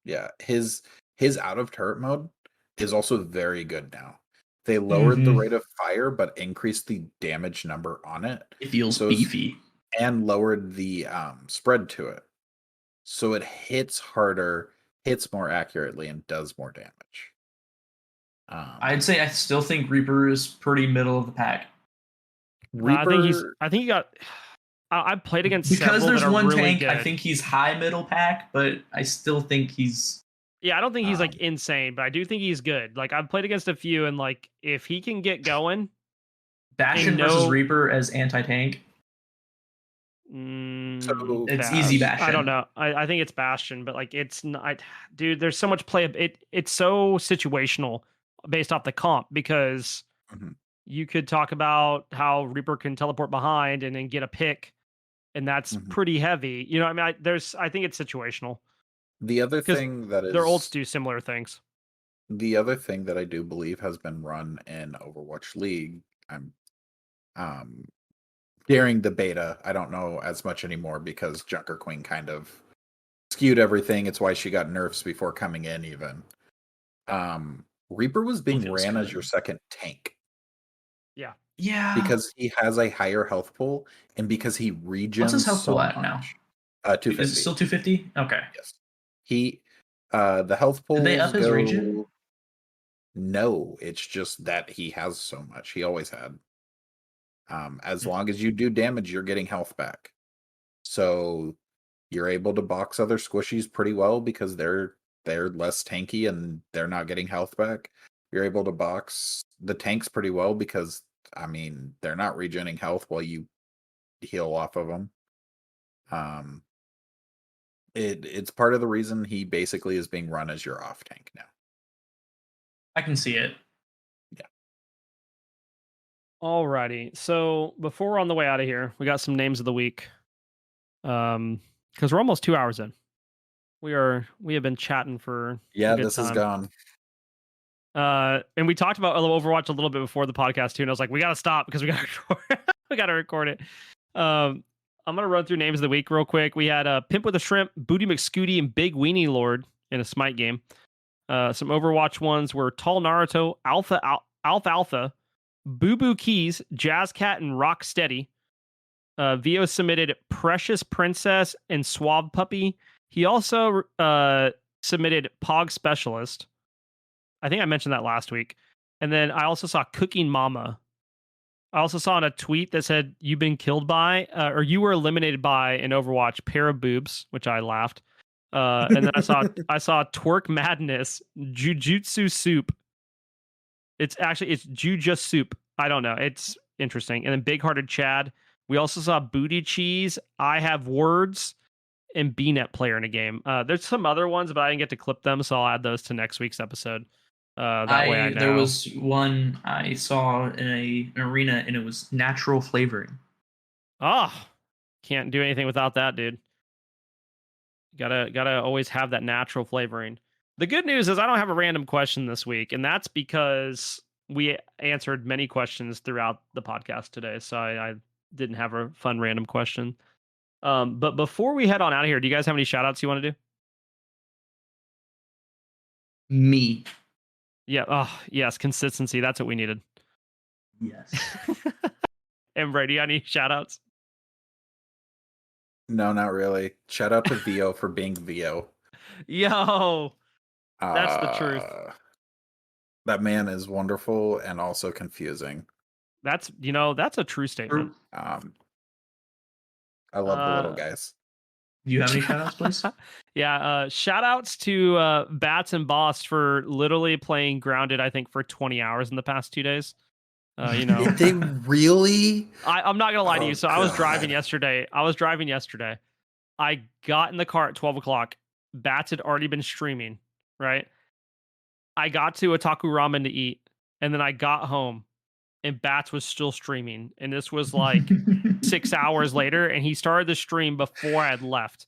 Yeah, his out of turret mode is also very good now. They lowered the rate of fire, but increased the damage number on it. It feels beefy. And lowered the spread to it. So it hits harder, hits more accurately, and does more damage. I'd say I still think Reaper is pretty middle of the pack. Reaper, I think he got. I played against because there's one really tank. good. I think he's high middle pack, but I still think he's. Yeah, I don't think he's like insane, but I do think he's good. Like I've played against a few, and like if he can get going, Bastion versus Reaper as anti-tank. So it's easy Bastion. I don't know. I think it's Bastion, but like it's not. Dude, there's so much play. It's so situational based off the comp because you could talk about how Reaper can teleport behind and then get a pick, and that's Mhm. pretty heavy. You know, I mean, I think it's situational The other because thing that their ults is do similar things. the other thing that I do believe has been run in Overwatch League, I'm um during the beta, I don't know as much anymore because Junker Queen kind of skewed everything. It's why she got nerfs before coming in even. Reaper was being feels ran as good. your second tank Yeah. Yeah. because he has a higher health pool and because he regens What's his health so pool much. at now? 250. Is it still 250? Okay. Yes. He the health Did they up pools his go regen? No, it's just that he has so much. He always had. As Hmm. long as you do damage, you're getting health back. So you're able to box other squishies pretty well because they're less tanky and they're not getting health back. You're able to box the tanks pretty well because I mean they're not regenerating health while you heal off of them. It's part of the reason he basically is being run as your off tank now. I can see it. Alrighty. So before we're on the way out of here, we got some names of the week. Because we're almost 2 hours in. We have been chatting for a Yeah, good this is time. gone. And we talked about Overwatch a little bit before the podcast too, and I was like, we gotta stop because we gotta record. We gotta record it. I'm gonna run through names of the week real quick. We had Pimp with a Shrimp, Booty McScooty, and Big Weenie Lord in a Smite game. Some Overwatch ones were Tall Naruto, Alpha, Boo Boo Keys, Jazz Cat, and Rocksteady. Vio submitted Precious Princess and Suave Puppy. He also submitted Pog Specialist. I think I mentioned that last week. And then I also saw Cooking Mama. I also saw in a tweet that said, "You've been killed by, or you were eliminated by an Overwatch pair of boobs," which I laughed. And then I saw Twerk Madness, Jujutsu Soup. It's Juju Soup. I don't know. It's interesting. And then Big Hearted Chad. We also saw Booty Cheese. I Have Words and BNet Player in a game. There's some other ones, but I didn't get to clip them, so I'll add those to next week's episode. That way I know. There was one I saw in an arena, and it was natural flavoring. Can't do anything without that, dude. Gotta always have that natural flavoring. The good news is I don't have a random question this week, and that's because we answered many questions throughout the podcast today, so I didn't have a fun random question. But before we head on out of here, do you guys have any shout outs you want to do? Me. Yeah. Oh, yes. Consistency. That's what we needed. Yes. Nbright, do you got any shout outs? No, not really. Shout out to Vio for being Vio. Yo, that's the truth. That man is wonderful and also confusing. That's a true statement. I love the little guys. Do you have any shout outs, please? Yeah, shout outs to Bats and Boss for literally playing Grounded, I think, for 20 hours in the past 2 days. Did they really? I'm not gonna lie to you. So I was driving God. yesterday. I got in the car at 12 o'clock. Bats had already been streaming, right? I got to Otaku Ramen to eat, and then I got home, and Bats was still streaming. And this was like 6 hours later, and he started the stream before I had left.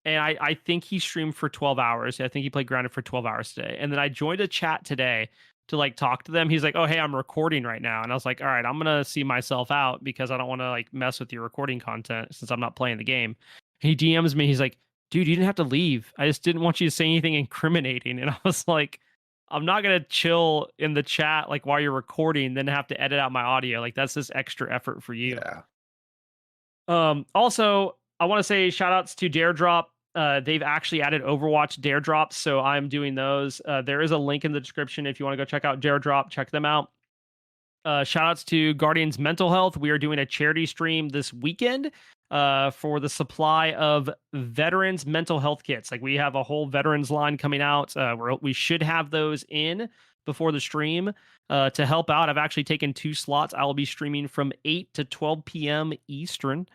And I think he streamed for 12 hours. I think he played Grounded for 12 hours today. And then I joined a chat today to like talk to them. He's like, "Oh, hey, I'm recording right now." And I was like, "All right, I'm going to see myself out because I don't want to like mess with your recording content since I'm not playing the game." He DMs me. He's like, "Dude, you didn't have to leave. I just didn't want you to say anything incriminating." And I was like, "I'm not going to chill in the chat like while you're recording, then have to edit out my audio. Like that's this extra effort for you." Yeah. Also, I want to say shout outs to Dare Drop. They've actually added Overwatch Dare Drops, so I'm doing those. There is a link in the description if you want to go check out Dare Drop. Check them out. Shout outs to Guardians Mental Health. We are doing a charity stream this weekend for the supply of veterans mental health kits. Like we have a whole veterans line coming out. We should have those in before the stream to help out. I've actually taken 2 slots. I will be streaming from 8 to 12 p.m. Eastern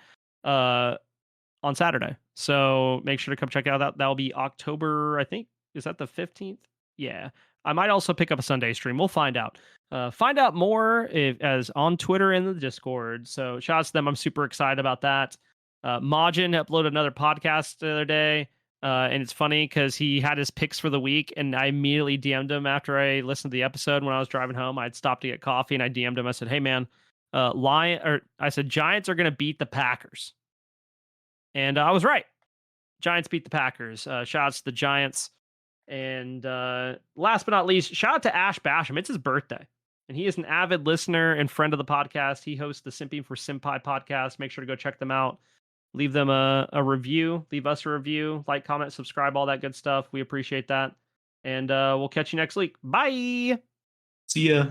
on Saturday. So make sure to come check it out. That'll be October, I think. Is that the 15th? Yeah. I might also pick up a Sunday stream. We'll find out. Find out more as on Twitter and the Discord. So shout out to them. I'm super excited about that. Majin uploaded another podcast the other day. And it's funny because he had his picks for the week, and I immediately DM'd him after I listened to the episode. When I was driving home, I'd stopped to get coffee, and I DM'd him. I said, "Hey man, I said Giants are going to beat the Packers," and I was right. Giants beat the Packers. Shouts to the Giants. And last but not least, shout out to Ash Basham. It's his birthday, and he is an avid listener and friend of the podcast. He hosts the Simping for Senpai podcast. Make sure to go check them out. Leave them a review. Leave us a review. Like, comment, subscribe, all that good stuff. We appreciate that. And we'll catch you next week. Bye. See ya.